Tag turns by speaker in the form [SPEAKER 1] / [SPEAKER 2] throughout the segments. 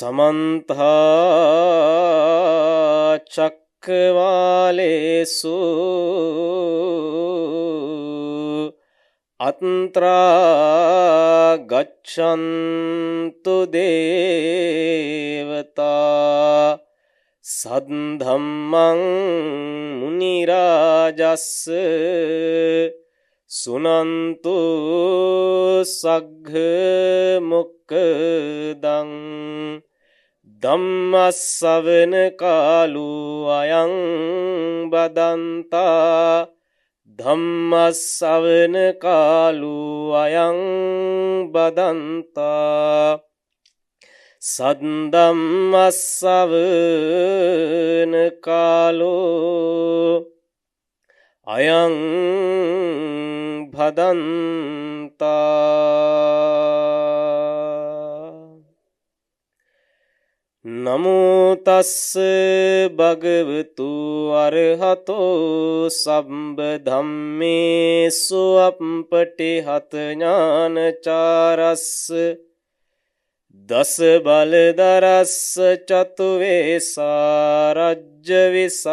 [SPEAKER 1] समन्ता चक्रवालेषु अत्रा गच्छन्तु देवता सद्धम्मं मुनिराजस्स सुनन्तु सघ्घ मुक्कदं धम्मස්සවන කාලෝ අයං බදන්තා ධම්මස්සවන කාලෝ අයං බදන්තා සද්ධම්මස්සවන කාලෝ අයං භදන්තා නමෝ තස්ස භගවතු අරහතෝ සම්බ ධම්මේසු අප්පටිහත ඥානචාරස්ස දස බලදරස්ස චතු වේසාරජ්‍ය විසරදස්ස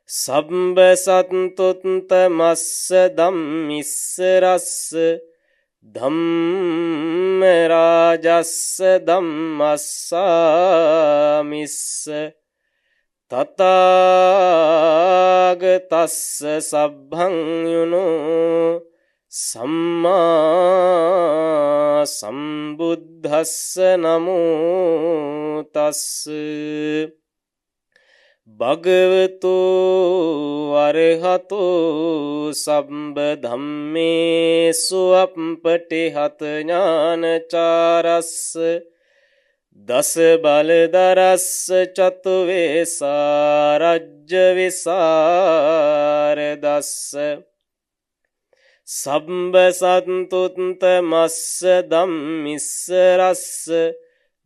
[SPEAKER 1] සම්බ සත්තුත්තමස්ස ධම්මිස්ස රස්ස ධම්ම රාජස්ස ධම්මස්සාමිස්ස තථාගතස්ස සබ්බං යුනෝ සම්මා සම්බුද්දස්ස නමෝ තස්ස භගවතු අරහතෝ සම්බ ධම්මේසු අප්පටිහත ඥානචාරස්ස දස බලදරස්ස චතු වේසාරජ්‍ය විසරදස්ස සම්බ සත්තුත්තමස්ස ධම්මිස්ස රස්ස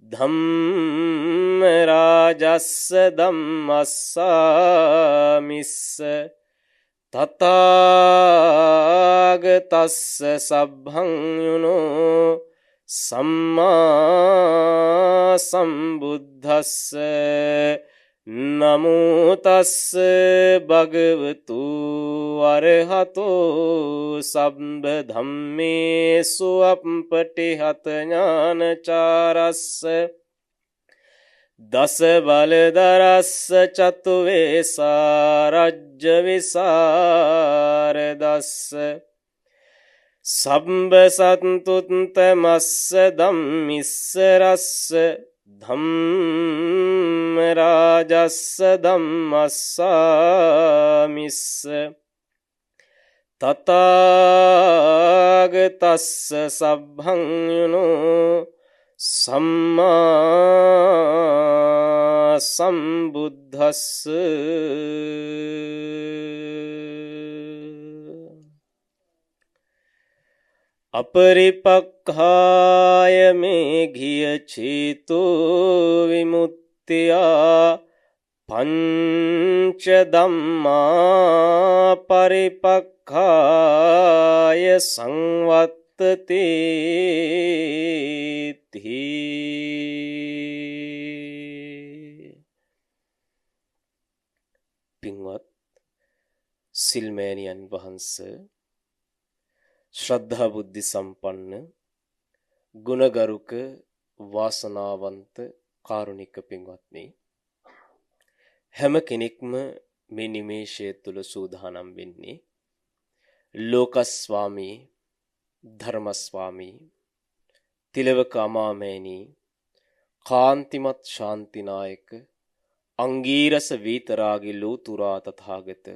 [SPEAKER 1] ධම්ම රාජස්ස ධම්මස්සාමිස්ස තථාගතස්ස සබ්බං යුනෝ සම්මා සම්බුද්දස්ස නමෝ තස්ස භගවතු අරහතෝ සම්බ ධම්මේසු අප්පටිහත ඥානචාරස්ස දස බලදරස්ස චතු වේසාරජ්‍ය විසරදස්ස සම්බ සත්තුත්තමස්ස ධම්මිස්ස රස්ස ධම්ම රාජස්ස ධම්මස්සාමිස්ස තථාගතස්ස සබ්බං යුනෝ සම්මා සම්බුද්දස්ස අපරිපක්ඛාය මේඝිය චේතෝ විමුක්තියා පංච ධම්මා පරිපක්ඛාය සංවත්තති පින්වත් සිල්මෑණියන් වහන්සේ ශ්‍රද්ධා බුද්ධි සම්පන්න ගුණගරුක වාසනාවන්ත කාරුණික පින්වත්නි හැම කෙනෙක්ම මේ නිමේෂය තුල සූදානම් වෙන්නේ ලෝකස්වාමී ධර්මස්වාමී තිලවක අමාමෑණී කාන්තිමත් ශාන්තිනායක අංගීරස වීතරාගි ලෝතුරා තථාගත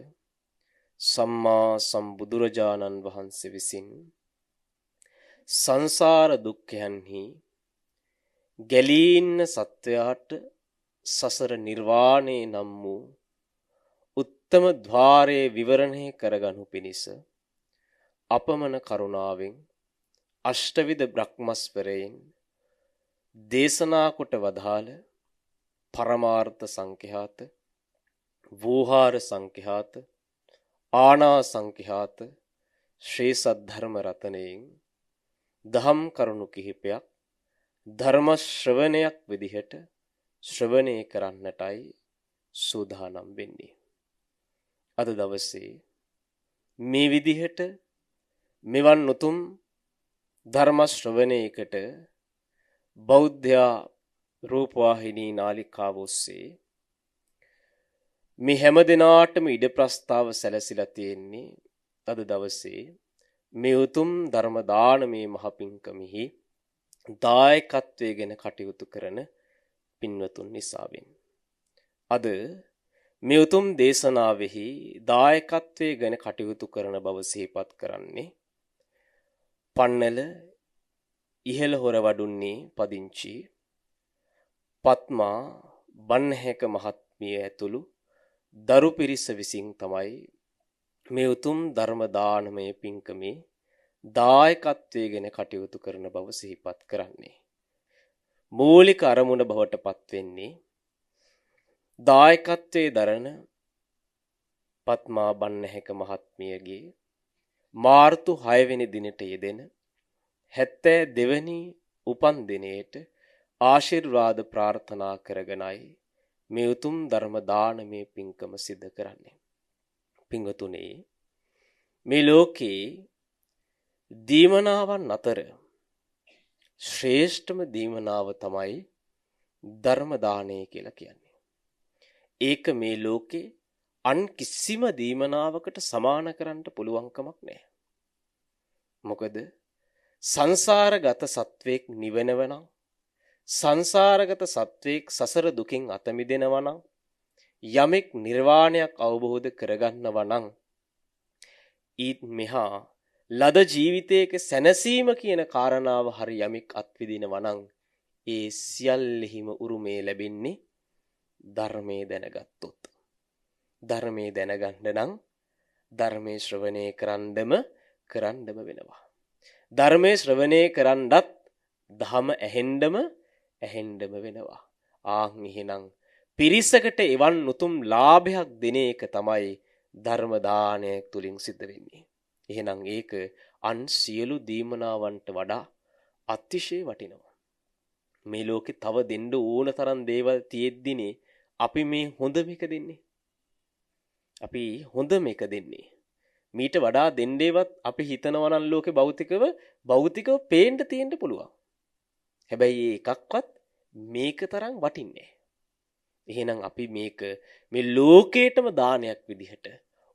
[SPEAKER 1] සම්මා සම්බුදුරජාණන් වහන්සේ විසින් සංසාර දුක්ඛයන්හි ගැලී ඉන්න සත්වයාට සසර නිර්වාණය නම් වූ උත්තම ద్వාරයේ විවරණය කරගනු පිණිස අපමණ කරුණාවෙන් අෂ්ටවිධ බ්‍රහ්මස්වරයෙන් දේශනා කොට වදාළ පරමාර්ථ සංඛ්‍යාත වෝහාර සංඛ්‍යාත ආනා සංඛ්‍යාත ශ්‍රී සද්ධර්ම රතනයෙන් දහම් කරුණු කිහිපයක් ධර්ම ශ්‍රවණයක් විදිහට ශ්‍රවණය කරන්නටයි සූදානම් වෙන්නේ. අද දවසේ මේ විදිහට මෙවන් උතුම් ධර්ම ශ්‍රවණයකට බෞද්ධ රූපවාහිනී නාලිකාව ඔස්සේ මේ හැම දිනාටම ඉඩ ප්‍රස්තාව සැලසිලා තියෙන්නේ. අද දවසේ මේ උතුම් ධර්ම දානමය මහ පිංකමෙහි දායකත්වයේ ගැන කටයුතු කරන පින්වතුන් නිසාවෙන් අද මේ උතුම් දේශනාවෙහි දායකත්වයේ ගැන කටයුතු කරන බව සිහිපත් කරන්නේ පන්නල ඉහළ හොරවඩුන්නේ පදිංචි පත්මා බන්නහැක මහත්මිය ඇතුළු දරු පිරිස විසින් තමයි මේ උතුම් ධර්ම දානමය පින්කමේ දායකත්වයේ ගැන කටයුතු කරන බව සිහිපත් කරන්නේ. මූලික අරමුණ බවට පත් වෙන්නේ දායකත්වයේ දරන පත්මා බන්නහැක මහත්මියගේ මාර්තු 6 වෙනි දිනට යෙදෙන 72 වෙනි උපන් දිනයේට ආශිර්වාද ප්‍රාර්ථනා කරගෙනයි මේ උතුම් ධර්ම දානමය පින්කම සිදු කරන්නේ. පින්වතුනි, මේ ලෝකේ දීමනාවන් අතර ශ්‍රේෂ්ඨම දීමනාව තමයි ධර්ම දානය කියලා කියන්නේ. ඒක මේ ලෝකේ අන් කිසිම දීමනාවකට සමාන කරන්න පුළුවන් කමක් නැහැ. මොකද සංසාරගත සත්වෙක් නිවෙනව නම්, සංසාරගත සත්වෙක් සසර දුකින් අත මිදෙනවා නම්, යමෙක් නිර්වාණයක් අවබෝධ කරගන්නවා නම්, ඊත් මෙහා ලද ජීවිතයක සැනසීම කියන කාරණාව හරි යමෙක් අත්විඳිනවා නම්, ඒ සියල්ලෙහිම උරුමේ ලැබෙන්නේ ධර්මයේ දැනගත්තොත්. ධර්මයේ දැනගන්න නම් ධර්මයේ ශ්‍රවණය කරන්නම වෙනවා. ධර්මයේ ශ්‍රවණය කරන්නත් ධම ඇහෙන්නම වෙනවා. එහෙනම් පිරිසකට එවන් උතුම් ලාභයක් දෙන එක තමයි ධර්ම දානය තුලින් සිද්ධ වෙන්නේ. එහෙනම් ඒක අන් සියලු දීමනාවන්ට වඩා අතිශය වටිනවා. මේ ලෝකේ තව දෙන්න ඕන තරම් දේවල් තියෙද්දිනේ අපි මේ හොඳ මේක දෙන්නේ. අපි හොඳ මේක දෙන්නේ. මීට වඩා දෙන්නේවත් අපි හිතනවා නම් ලෝකේ භෞතිකව පේන්න තියෙන්න පුළුවන්. හැබැයි එකක්වත් මේක තරම් වටින්නේ නැහැ. එහෙනම් අපි මේක මේ ලෝකේටම දානයක් විදිහට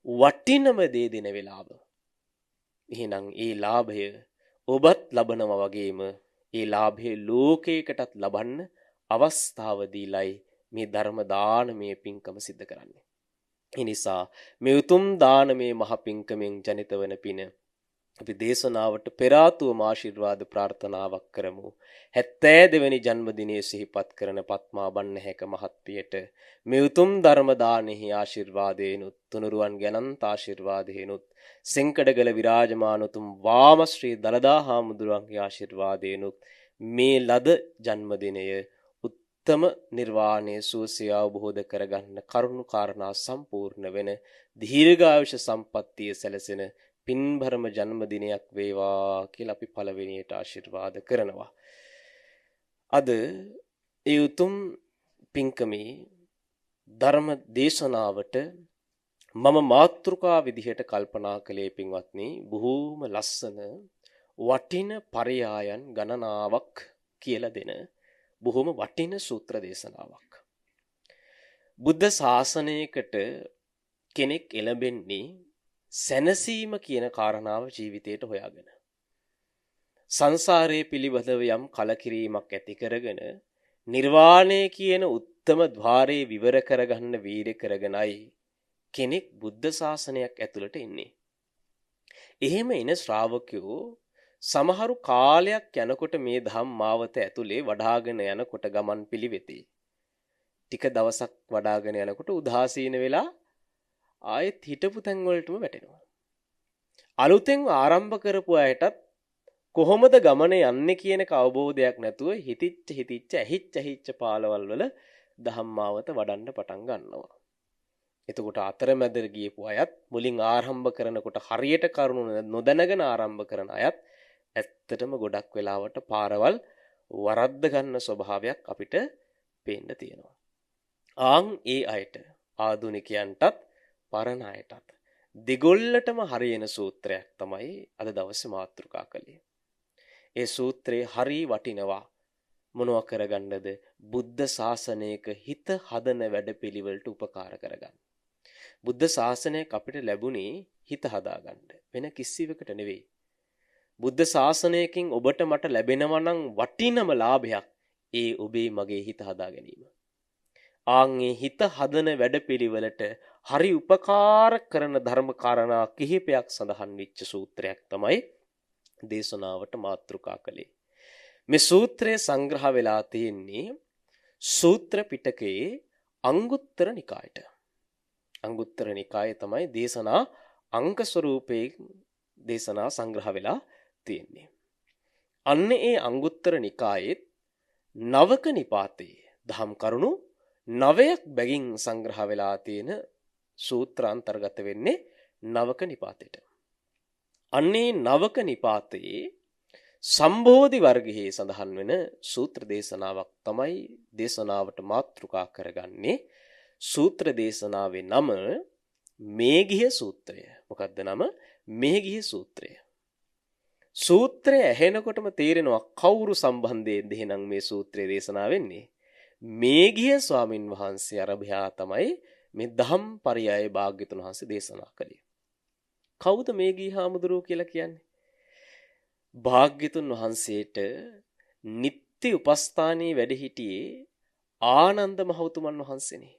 [SPEAKER 1] වටිනම දේ දෙන වෙලාව. එහෙනම් ඒ ලාභය ඔබත් ලබනවා වගේම ඒ ලාභය ලෝකයකටත් ලබන්න අවස්ථාව දීලයි මේ ධර්ම දානමය පින්කම සිද්ධ කරන්නේ. ඒ නිසා මේ උතුම් දානමය මහ පින්කමෙන් ජනිත වන පින අපි දේශනාවට පෙර ආතුවම ආශිර්වාද ප්‍රාර්ථනාවක් කරමු. 72 වෙනි ජන්මදිනයේ සිහිපත් කරන පත්මා බන්නහැක මහත්මියට මේ උතුම් ධර්ම දානෙහි ආශිර්වාදේනුත් තුනුරුවන් ගැනන්ත ආශිර්වාදේනුත් සෙන්කඩගල විරාජමාන උතුම් වාමශ්‍රී දලදා හාමුදුරුවන්ගේ ආශිර්වාදේනුත් මේ ලද ජන්මදිනය උත්තම නිර්වාණය සුවසේ අවබෝධ කරගන්න කරුණු කාරණා සම්පූර්ණ වෙන දීර්ඝායුෂ සම්පන්නිය සැලසෙන පින්බරම ජන්මදිනයක් වේවා කියලා අපි පළවෙනියට ආශිර්වාද කරනවා. අද ඒ උතුම් පින්කමේ ධර්ම දේශනාවට මම මාතෘකා විදිහට කල්පනා කළේ පින්වත්නි, බොහෝම ලස්සන වටින පරයායන් ගණනාවක් කියලා දෙන බොහෝම වටින සූත්‍ර දේශනාවක්. බුද්ධ ශාසනයකට කෙනෙක් එළඹෙන්නේ සැනසීම කියන කාරණාව ජීවිතයට හොයාගෙන. සංසාරයේ පිළිබඳව යම් කලකිරීමක් ඇති කරගෙන නිර්වාණය කියන උත්තම ద్వාරයේ විවර කරගන්න වීර කරගෙනයි කෙනෙක් බුද්ධ ශාසනයක් ඇතුළට එන්නේ. එහෙම එන ශ්‍රාවකයෝ සමහරු කාලයක් යනකොට මේ ධම් මාවත ඇතුලේ වඩාගෙන යනකොට ගමන් පිළිවෙතේ ටික දවසක් වඩාගෙන යනකොට උදාසීන වෙලා ආයෙත් හිටපු තැන් වලටම වැටෙනවා. අලුතෙන් ආරම්භ කරපු අයටත් කොහොමද ගමන යන්නේ කියන අවබෝධයක් නැතුව හිතිච්ච ඇහිච්ච පාලවල් වල ධම්මාවත වඩන්න පටන් ගන්නවා. එතකොට අතරමැද ගියපු අයත් මුලින් ආරම්භ කරනකොට හරියට කරුණු නොදැනගෙන ආරම්භ කරන අයත් ඇත්තටම ගොඩක් වෙලාවට පාරවල් වරද්ද ගන්න ස්වභාවයක් අපිට පේන්න තියෙනවා. ඒ අයට ආධුනිකයන්ටත් පරණ අයටත් දෙගොල්ලටම හරියන සූත්‍රයක් තමයි අද දවසේ මාතෘකා කළේ. ඒ සූත්‍රේ හරි වටිනවා. මොනවා කරගන්නද? බුද්ධ ශාසනයක හිත හදන වැඩපිළිවෙලට උපකාර කරගන්න. බුද්ධ ශාසනයක් අපිට ලැබුණේ හිත හදාගන්න. වෙන කිසිවකට නෙවෙයි. බුද්ධ ශාසනයකින් ඔබට මට ලැබෙනවා නම් වටිනම ලාභයක් ඒ ඔබේ මගේ හිත හදා ගැනීම. ආන්ගේ හිත හදන වැඩපිළිවෙලට හරි උපකාර කරන ධර්ම කාරණා කිහිපයක් සඳහන් වෙච්ච සූත්‍රයක් තමයි දේශනාවට මාතෘකා කළේ. මේ සූත්‍රය සංග්‍රහ වෙලා තියෙන්නේ සූත්‍ර පිටකයේ අංගුත්තර නිකායට. අංගුත්තර නිකායේ තමයි දේශනා අංක ස්වරූපයේ දේශනා සංග්‍රහ වෙලා තියෙන්නේ. අන්න ඒ අංගුත්තර නිකායේ නවක නිපාතයේ දහම් කරුණු 9ක් බැගින් සංග්‍රහ වෙලා තියෙන සූත්‍ර අන්තර්ගත වෙන්නේ නවක නිපාතයට. අන්නේ නවක නිපාතයේ සම්බෝධි වර්ගයේ සඳහන් වෙන සූත්‍ර දේශනාවක් තමයි දේශනාවට මාතෘකා කරගන්නේ. සූත්‍ර දේශනාවේ නම මේඝිය සූත්‍රය. මොකක්ද නම? මේඝිය සූත්‍රය. සූත්‍රය ඇහෙනකොටම තේරෙනවා කවුරු සම්බන්ධයෙන්ද එහෙනම් මේ සූත්‍රය දේශනා වෙන්නේ? මේඝිය ස්වාමින් වහන්සේ අරභයා තමයි මේ දහම් පරයය භාග්‍යතුන් වහන්සේ දේශනා කළේ. කවුද මේඝිය හාමුදුරුවෝ කියලා කියන්නේ? භාග්‍යතුන් වහන්සේට නිත්‍ය උපස්ථානයේ වැඩ සිටියේ ආනන්ද මහෞතුමන් වහන්සේනේ.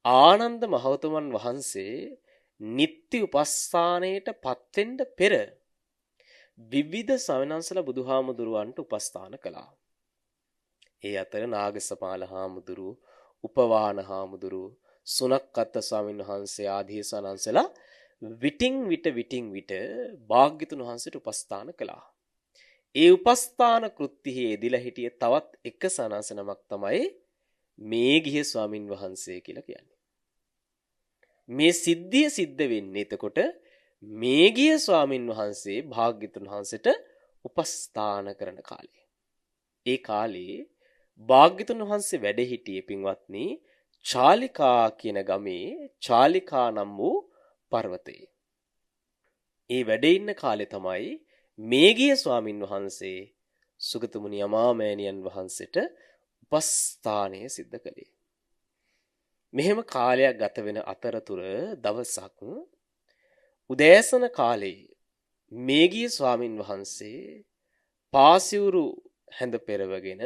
[SPEAKER 1] ආනන්ද මහෞතුමන් වහන්සේ නිත්‍ය උපස්ථානයට පත් වෙන්න පෙර විවිධ සවනංශලා බුදුහාමුදුරුවන්ට උපස්ථාන කළා. ඒ අතර නාගසපාල හාමුදුරුව, උපවාන හාමුදුරුව, සුනක්කත් ස්වාමීන් වහන්සේ ආදී සවනංශලා විටින් විට භාග්‍යතුන් වහන්සේට උපස්ථාන කළා. ඒ උපස්ථාන කෘත්‍යෙහි යෙදিলা හිටිය තවත් එක සනංශ නමක් තමයි මේඝිය ස්වාමින් වහන්සේ කියලා කියන්නේ. මේ සිද්ධිය සිද්ධ වෙන්නේ එතකොට මේඝිය ස්වාමින් වහන්සේ භාග්‍යතුන් වහන්සේට උපස්ථාන කරන කාලේ. ඒ කාලේ භාග්‍යතුන් වහන්සේ වැඩ සිටියේ පින්වත්නි චාලිකා කියන ගමේ චාලිකා නම් වූ පර්වතයේ. ඒ වැඩ ඉන්න කාලේ තමයි මේඝිය ස්වාමින් වහන්සේ සුගතමුනි අමාමෑණියන් වහන්සේට උපස්ථානය සිද්ධ කළේ. මෙහෙම කාලයක් ගත වෙන අතරතුර දවසක් උදෑසන කාලේ මේඝිය ස්වාමින් වහන්සේ පාසිවුරු හැඳ පෙරවගෙන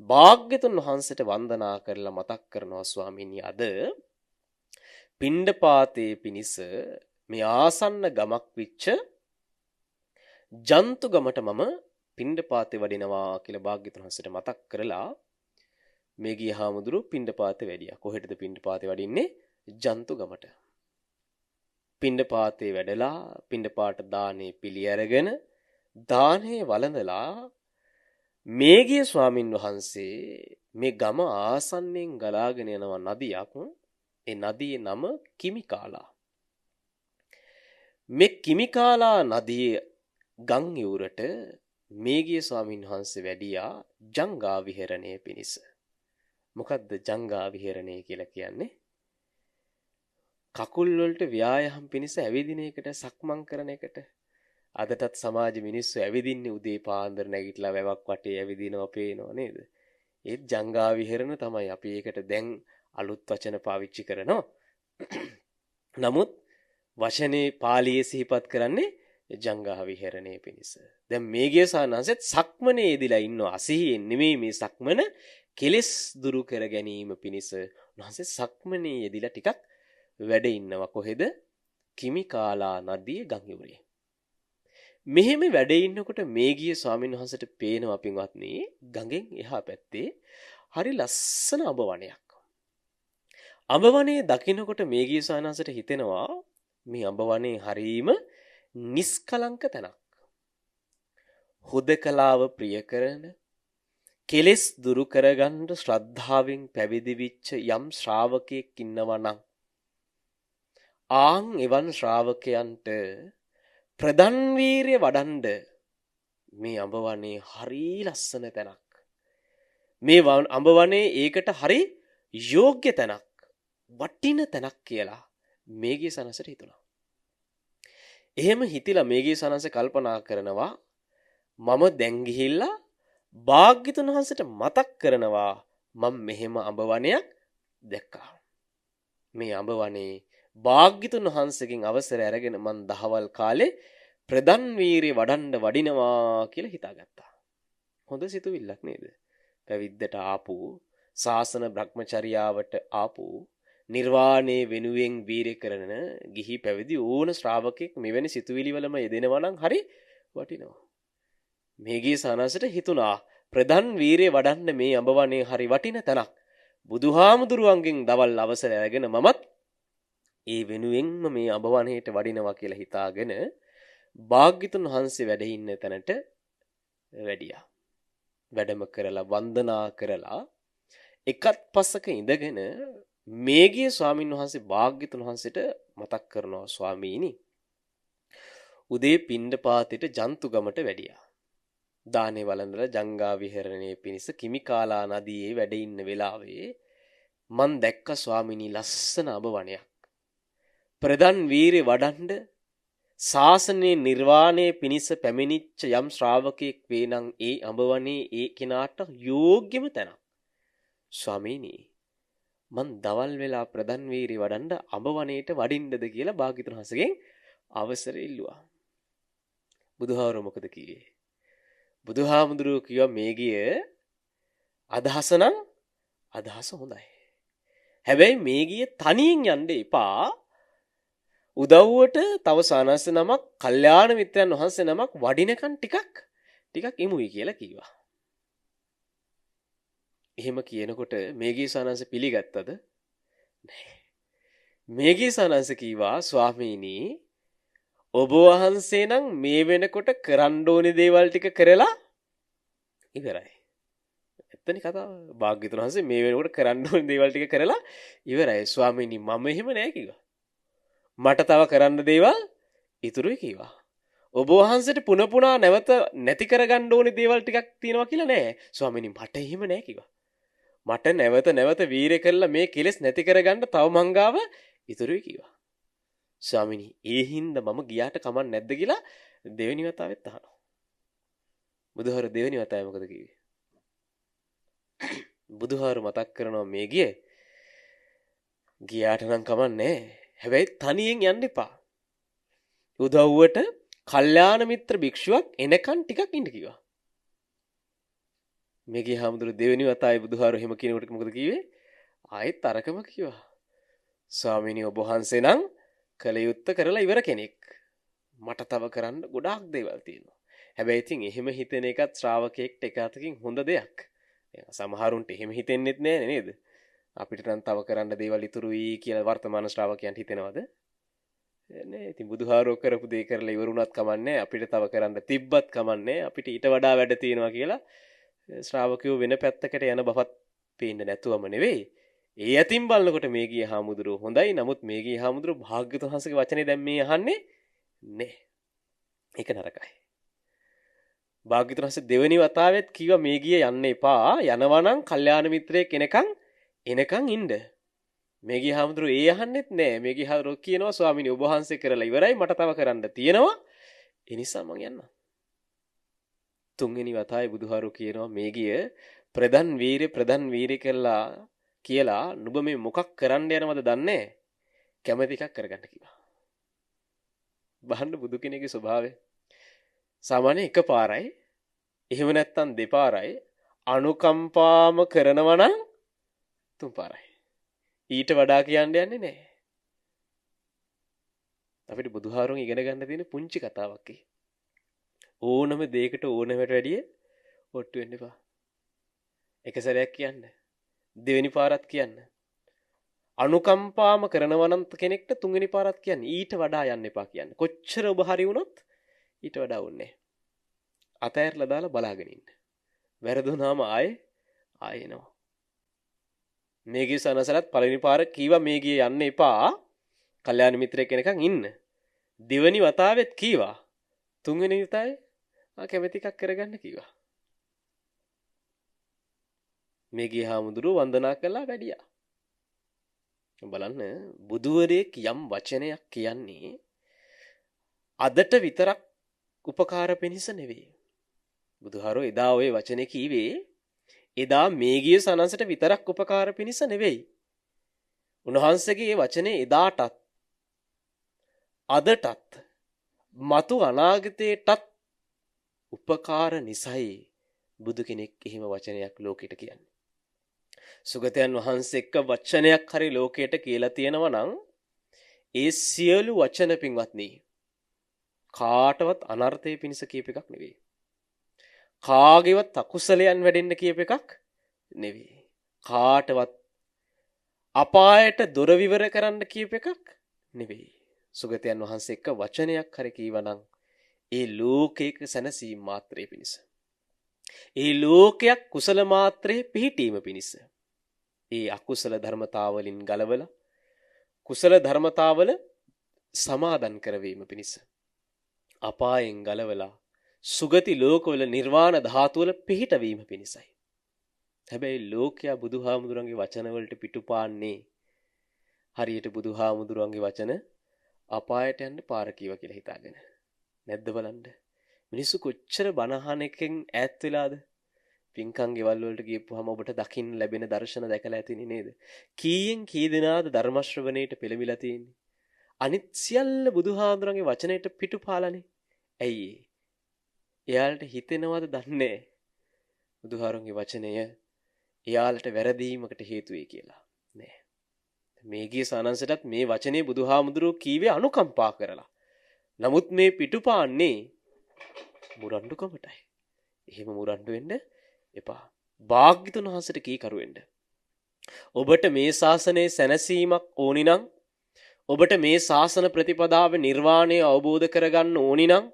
[SPEAKER 1] භාග්‍යතුන් වහන්සේට වන්දනා කරලා මතක් කරනවා ස්වාමීනි අද පිණ්ඩපාතේ පිනිස මේ ආසන්න ගමක් විච්ච ජන්තු ගමට මම පිණ්ඩපාතේ වඩිනවා කියලා භාග්‍යතුන් වහන්සේට මතක් කරලා මේඝිය හාමුදුරුවෝ පිණ්ඩපාතේ වැඩියා. කොහෙටද පිණ්ඩපාතේ වඩින්නේ? ජන්තු ගමට. පිණ්ඩපාතේ වැඩලා පිණ්ඩපාත දානේ පිළි අරගෙන දානේ වළඳලා මේඝිය ස්වාමින් වහන්සේ මේ ගම ආසන්නෙන් ගලාගෙන යන නදියක්. ඒ නදියේ නම කිමිකාලා. මේ කිමිකාලා නදියේ ගම් යුරට මේඝිය ස්වාමින් වහන්සේ වැඩියා ජංගා විහරණය පිණිස. මොකද්ද ජංගා විහරණය කියලා කියන්නේ? කකුල් වලට ව්‍යායාම පිණිස ඇවිදින එකට, සක්මන් කරන එකට. අදටත් සමාජ මිනිස්සු ඇවිදින්නේ උදේ පාන්දර නැගිටලා වැවක් වටේ ඇවිදිනවා පේනවා නේද? ඒත් ජංගා විහරණ තමයි අපි ඒකට දැන් අලුත් වචන පාවිච්චි කරනවා. නමුත් වචනේ පාලියේ සිහිපත් කරන්නේ ජංගා විහරණය පිණිස. දැන් මේඝිය සානංශෙත් සක්මනේ යෙදিলা ඉන්නවා. අසිහියෙන් නෙමෙයි මේ සක්මන කෙලස් දුරු කර ගැනීම පිණිස උන්වහන්සේ සක්මනේ යෙදিলা ටිකක් වැඩ ඉන්නවා. කොහෙද? කිමිකාලා නදියේ ගම් යුරේ. මෙහෙම වැඩ ඉන්නකොට මේඝිය ස්වාමීන් වහන්සේට පේනවා පින්වත්නි ගඟෙන් එහා පැත්තේ හරි ලස්සන අඹ වනයක්. අඹ වනේ දකින්නකොට මේඝිය ස්වාමීන් වහන්සේට හිතෙනවා මේ අඹ වනේ හරීම නිස්කලංක තැනක්. හුදකලාව ප්‍රිය කරන කෙලෙස් දුරු කරගන්න ශ්‍රද්ධාවෙන් පැවිදි වෙච්ච යම් ශ්‍රාවකයෙක් ඉන්නවා නම් ආන් එවන් ශ්‍රාවකයන්ට ප්‍රධාන වීරිය වඩන්ඩ මේ අඹවනේ හරි ලස්සන තැනක්. මේ අඹවනේ ඒකට හරි යෝග්‍ය තැනක්, වටින තැනක් කියලා මේගේ සනසට හිතුණා. එහෙම හිතිලා මේගේ සනස කල්පනා කරනවා මම දැන් ගිහිල්ලා භාග්‍යතුන් වහන්සේට මතක් කරනවා මම මෙහෙම අඹවනයක් දැක්කා. මේ අඹවනේ භාග්‍යතුන් වහන්සේගෙන් අවසර අරගෙන මං දහවල් කාලේ ප්‍රධාන වීරිය වඩන්න වඩිනවා කියලා හිතාගත්තා. හොඳ සිතුවිල්ලක් නේද? පැවිද්දට ආපු, ශාසන බ්‍රහ්මචර්යාවට ආපු, නිර්වාණය වෙනුවෙන් වීරිය කරන ගිහි පැවිදි ඕන ශ්‍රාවකෙක් මෙවැනි සිතුවිලි වලම යෙදෙනවා නම් හරි වටිනවා. මේගේ සානසට හිතුණා ප්‍රධාන වීරිය වඩන්න මේ අඹවනේ හරි වටින තැනක්. බුදුහාමුදුරුවන්ගෙන් දවල් අවසර අරගෙන මමත් ඒ වෙනුවෙන්ම මේ අඹවනේට වඩිනවා කියලා හිතාගෙන භාග්‍යතුන් වහන්සේ වැඩ ඉන්න තැනට වැඩියා. වැඩම කරලා වන්දනා කරලා එකත් පස්සක ඉඳගෙන මේගිය ස්වාමින් වහන්සේ භාග්‍යතුන් වහන්සේට මතක් කරනවා ස්වාමීනි උදේ පිණ්ඩපාතේට ජන්තුගමට වැඩියා. දානේ වළඳලා ජංගා විහරණයේ පිණිස කිමිකාලා නදියේ වැඩ ඉන්න වෙලාවේ මන් දැක්ක ස්වාමීනි ලස්සන අඹවනයක්. ප්‍රධාන වීරිය වඩන්ඩ ශාසනයේ නිර්වාණය පිණිස පැමිණිච්ච යම් ශ්‍රාවකයෙක් වේ නම් ඒ අඹවනේ ඒ කෙනාට යෝග්‍යම තැනක්. ස්වාමීනි මං දවල් වෙලා ප්‍රධාන වීරිය වඩන්ඩ අඹවනේට වඩින්නද කියලා භාග්‍යවතුන් වහන්සේගෙන් අවසර ඉල්ලුවා. බුදුහාමුදුරුවෝ මොකද කිව්වේ? බුදුහාමුදුරුවෝ කිව්වා මේ ගිය අදහස නම් අදහස හොඳයි. හැබැයි මේ ගිය තනියෙන් යන්න එපා. උදව්වට තව සානස නමක්, කල්යාණ මිත්‍රයන් වහන්සේ නමක් වඩිනකන් ටිකක් ඉමුයි කියලා කිව්වා. එහෙම කියනකොට මේගේ සානස පිළිගත්තද? නැහැ. මේගේ සානස කිව්වා ස්වාමීනි ඔබ වහන්සේ නම් මේ වෙනකොට කරන්න ඕනේ දේවල් ටික කරලා ඉවරයි. ඇත්තනේ කතාව. භාග්‍යවතුන් වහන්සේ මේ වෙනකොට කරන්න ඕනේ දේවල් ටික කරලා ඉවරයි. ස්වාමීනි මම එහෙම නෑ කිව්වා. මට තව කරන්න දේවල් ඉතුරුයි කිව්වා. ඔබ වහන්සේට පුනපුනා නැවත නැති කරගන්න ඕනේ දේවල් ටිකක් තියෙනවා කියලා නෑ. ස්වාමීනි මට එහෙම නෑ කිව්වා. මට නැවත වීරය කරලා මේ කෙලෙස් නැති කරගන්න තව මංගාව ඉතුරුයි කිව්වා. ස්වාමීනි ඒ හින්දා මම ගියාට කමක් නැද්ද කියලා දෙවෙනි වතාවෙත් අහනවා. බුදුහාර දෙවෙනි වතාවේ මොකද කිව්වේ? බුදුහාර මතක් කරනවා මේ ගියාට නම් කමක් නැහැ. හැබැයි තනියෙන් යන්න එපා. උදව්වට කල්යාණ මිත්‍ර භික්ෂුවක් එනකන් ටිකක් ඉන්න කිව්වා. මේකේ හාමුදුරු දෙවෙනි වතාවේ බුදුහාර එහෙම කියනකොට මොකද කිව්වේ? ආයෙත් අරකම කිව්වා. ස්වාමීනි ඔබ වහන්සේ නම් කලයුත්ත කරලා ඉවර කෙනෙක්. මට තව කරන්න ගොඩාක් දේවල් තියෙනවා. හැබැයි ඉතින් එහෙම හිතෙන එකත් ශ්‍රාවකයෙක්ට එක අතකින් හොඳ දෙයක්. සමහරුන්ට එහෙම හිතෙන්නෙත් නෑ නේද? අපිට නම් තව කරන්න දේවල් ඉතුරුයි කියලා වර්තමාන ශ්‍රාවකයන්ට හිතෙනවද? නෑ. ඉතින් බුදුහාරෝ කරපු දේ කරලා ඉවරුණත් කමන්නේ. අපිට තව කරන්න තිබ්බත් කමන්නේ. අපිට ඊට වඩා වැඩ තියෙනවා කියලා ශ්‍රාවකයෝ වෙන පැත්තකට යන බවත් පේන්න නැතුවම නෙවෙයි. ඒ අතින් බලනකොට මේ ගිය හාමුදුරුවෝ හොඳයි. නමුත් මේ ගිය හාමුදුරුවෝ භාග්‍යවතුන් වහන්සේගේ වචනේ දැන් මේ අහන්නේ නෑ. ඒක නරකයි. භාග්‍යවතුන් වහන්සේ දෙවෙනි වතාවෙත් කිව්වා මේ ගිය යන්න එපා. යනවා නම් කල්යාණ මිත්‍රයෙක් එනකන් ඉන්න. මේ ගිය හාමුදුරුවෝ ඒ අහන්නෙත් නෑ. මේ ගිය හාමුදුරුවෝ කියනවා ස්වාමීනි ඔබ වහන්සේ කරලා ඉවරයි. මට තව කරන්න තියෙනවා. ඒ නිසා මං යන්නම්. තුන්වෙනි වතාවේ බුදුහාරු කියනවා මේ ගිය ප්‍රධාන වීරිය කියලා නුඹ මේ මොකක් කරන්න යනවද දන්නේ? කැමැති එකක් කරගන්න කිව්වා. බහන්න බුදු කෙනෙකුගේ ස්වභාවය. සාමාන්‍ය එකපාරයි. එහෙම නැත්තම් දෙපාරයි. අනුකම්පාම කරනවා නම් තුන්පාරයි. ඊට වඩා කියන්න යන්නේ නැහැ. අපිට බුදුහාරුන් ඉගෙන ගන්න තියෙන පුංචි කතාවක් ඒ. ඕනම දෙයකට ඕනමට වැඩිය ඔට්ටු වෙන්න එපා. එක සැරයක් කියන්න. දෙවෙනි පාරත් කියන්න. අනුකම්පාම කරනවා නම් කෙනෙක්ට තුන්වෙනි පාරත් කියන්න. ඊට වඩා යන්න එපා කියන්න. කොච්චර ඔබ හරි වුණොත් ඊට වඩා වුන්නේ. අතෑරලා දාලා බලාගෙන ඉන්න. වැරදුනාම ආයේ එනවා. මේගේ සනසලත් පළවෙනි පාර කීවා මේගේ යන්න එපා. කල්යාණ මිත්‍රයෙක් කෙනෙක්න් ඉන්න. දෙවෙනි වතාවෙත් කීවා තුන්වෙනි විතයි කැමැති එකක් කරගන්න කිව්වා. මේ ගිය හාමුදුරුවෝ වන්දනා කළා වැඩියා. බලන්න බුදුවරයෙක් යම් වචනයක් කියන්නේ අදට විතරක් උපකාර පිණිස නෙවෙයි. බුදුහාරෝ එදා ওই වචනේ කීවේ එදා මේ ගිය සනන්සට විතරක් උපකාර පිණිස නෙවෙයි. උන්වහන්සේගේ වචනේ එදාටත් අදටත් මතු අනාගතයටත් උපකාර නිසයි බුදු කෙනෙක් එහෙම වචනයක් ලෝකෙට කියන්නේ. සුගතයන් වහන්සේ එක්ක වචනයක් හරි ලෝකයට කියලා තියෙනවා නම් ඒ සියලු වචන පින්වත්නි කාටවත් අනර්ථය පිණිස කියප එකක් නෙවෙයි. කාගේවත් අකුසලයන් වැඩෙන්න කියප එකක් නෙවෙයි. කාටවත් අපායට දොර විවර කරන්න කියප එකක් නෙවෙයි. සුගතයන් වහන්සේ එක්ක වචනයක් හරි කීවනම් ඒ ලෝකයක සැනසීම මාත්‍රේ පිණිස. ඒ ලෝකයක් කුසල මාත්‍රේ පිහිටීම පිණිස. ඒ අකුසල ධර්මතාවලින් ගලවලා කුසල ධර්මතාවල සමාදන් කරවීම පිණිස. අපායෙන් ගලවලා සුගති ලෝකවල නිර්වාණ ධාතුවල පිහිටවීම පිණිසයි. හැබැයි ලෝකයා බුදුහාමුදුරන්ගේ වචන වලට පිටුපාන්නේ හරියට බුදුහාමුදුරන්ගේ වචන අපායට යන්න පාර කීවා කියලා හිතාගෙන. නැද්ද බලන්න. මිනිස්සු කොච්චර බනහන එකෙන් ඈත් වෙලාද? පින්කම් ගෙවල් වලට ගියපුවාම ඔබට දකින්න ලැබෙන දර්ශන දැකලා ඇතිනේ නේද? කීයෙන් කී දෙනාද ධර්ම ශ්‍රවණයට පෙළඹිලා තියෙන්නේ? අනිත් සියල්ල බුදුහාමුදුරන්ගේ වචනයට පිටුපාලානේ. ඇයි එයාලට හිතෙනවද දන්නේ බුදුහාමුදුරන්ගේ වචනය එයාලට වැරදීමකට හේතු වෙයි කියලා නෑ. මේ ගිය සානංශයටත් මේ වචනේ බුදුහාමුදුරුවෝ කීවේ අනුකම්පා කරලා. නමුත් මේ පිටුපාන්නේ මුරණ්ඩුකමටයි. එහෙම මුරණ්ඩු වෙන්න එපා. භාග්‍යතුන් වහන්සේට කීකරු වෙන්න. ඔබට මේ ශාසනයේ සැනසීමක් ඕනි නම් ඔබට මේ ශාසන ප්‍රතිපදාව නිර්වාණය අවබෝධ කරගන්න ඕනි නම්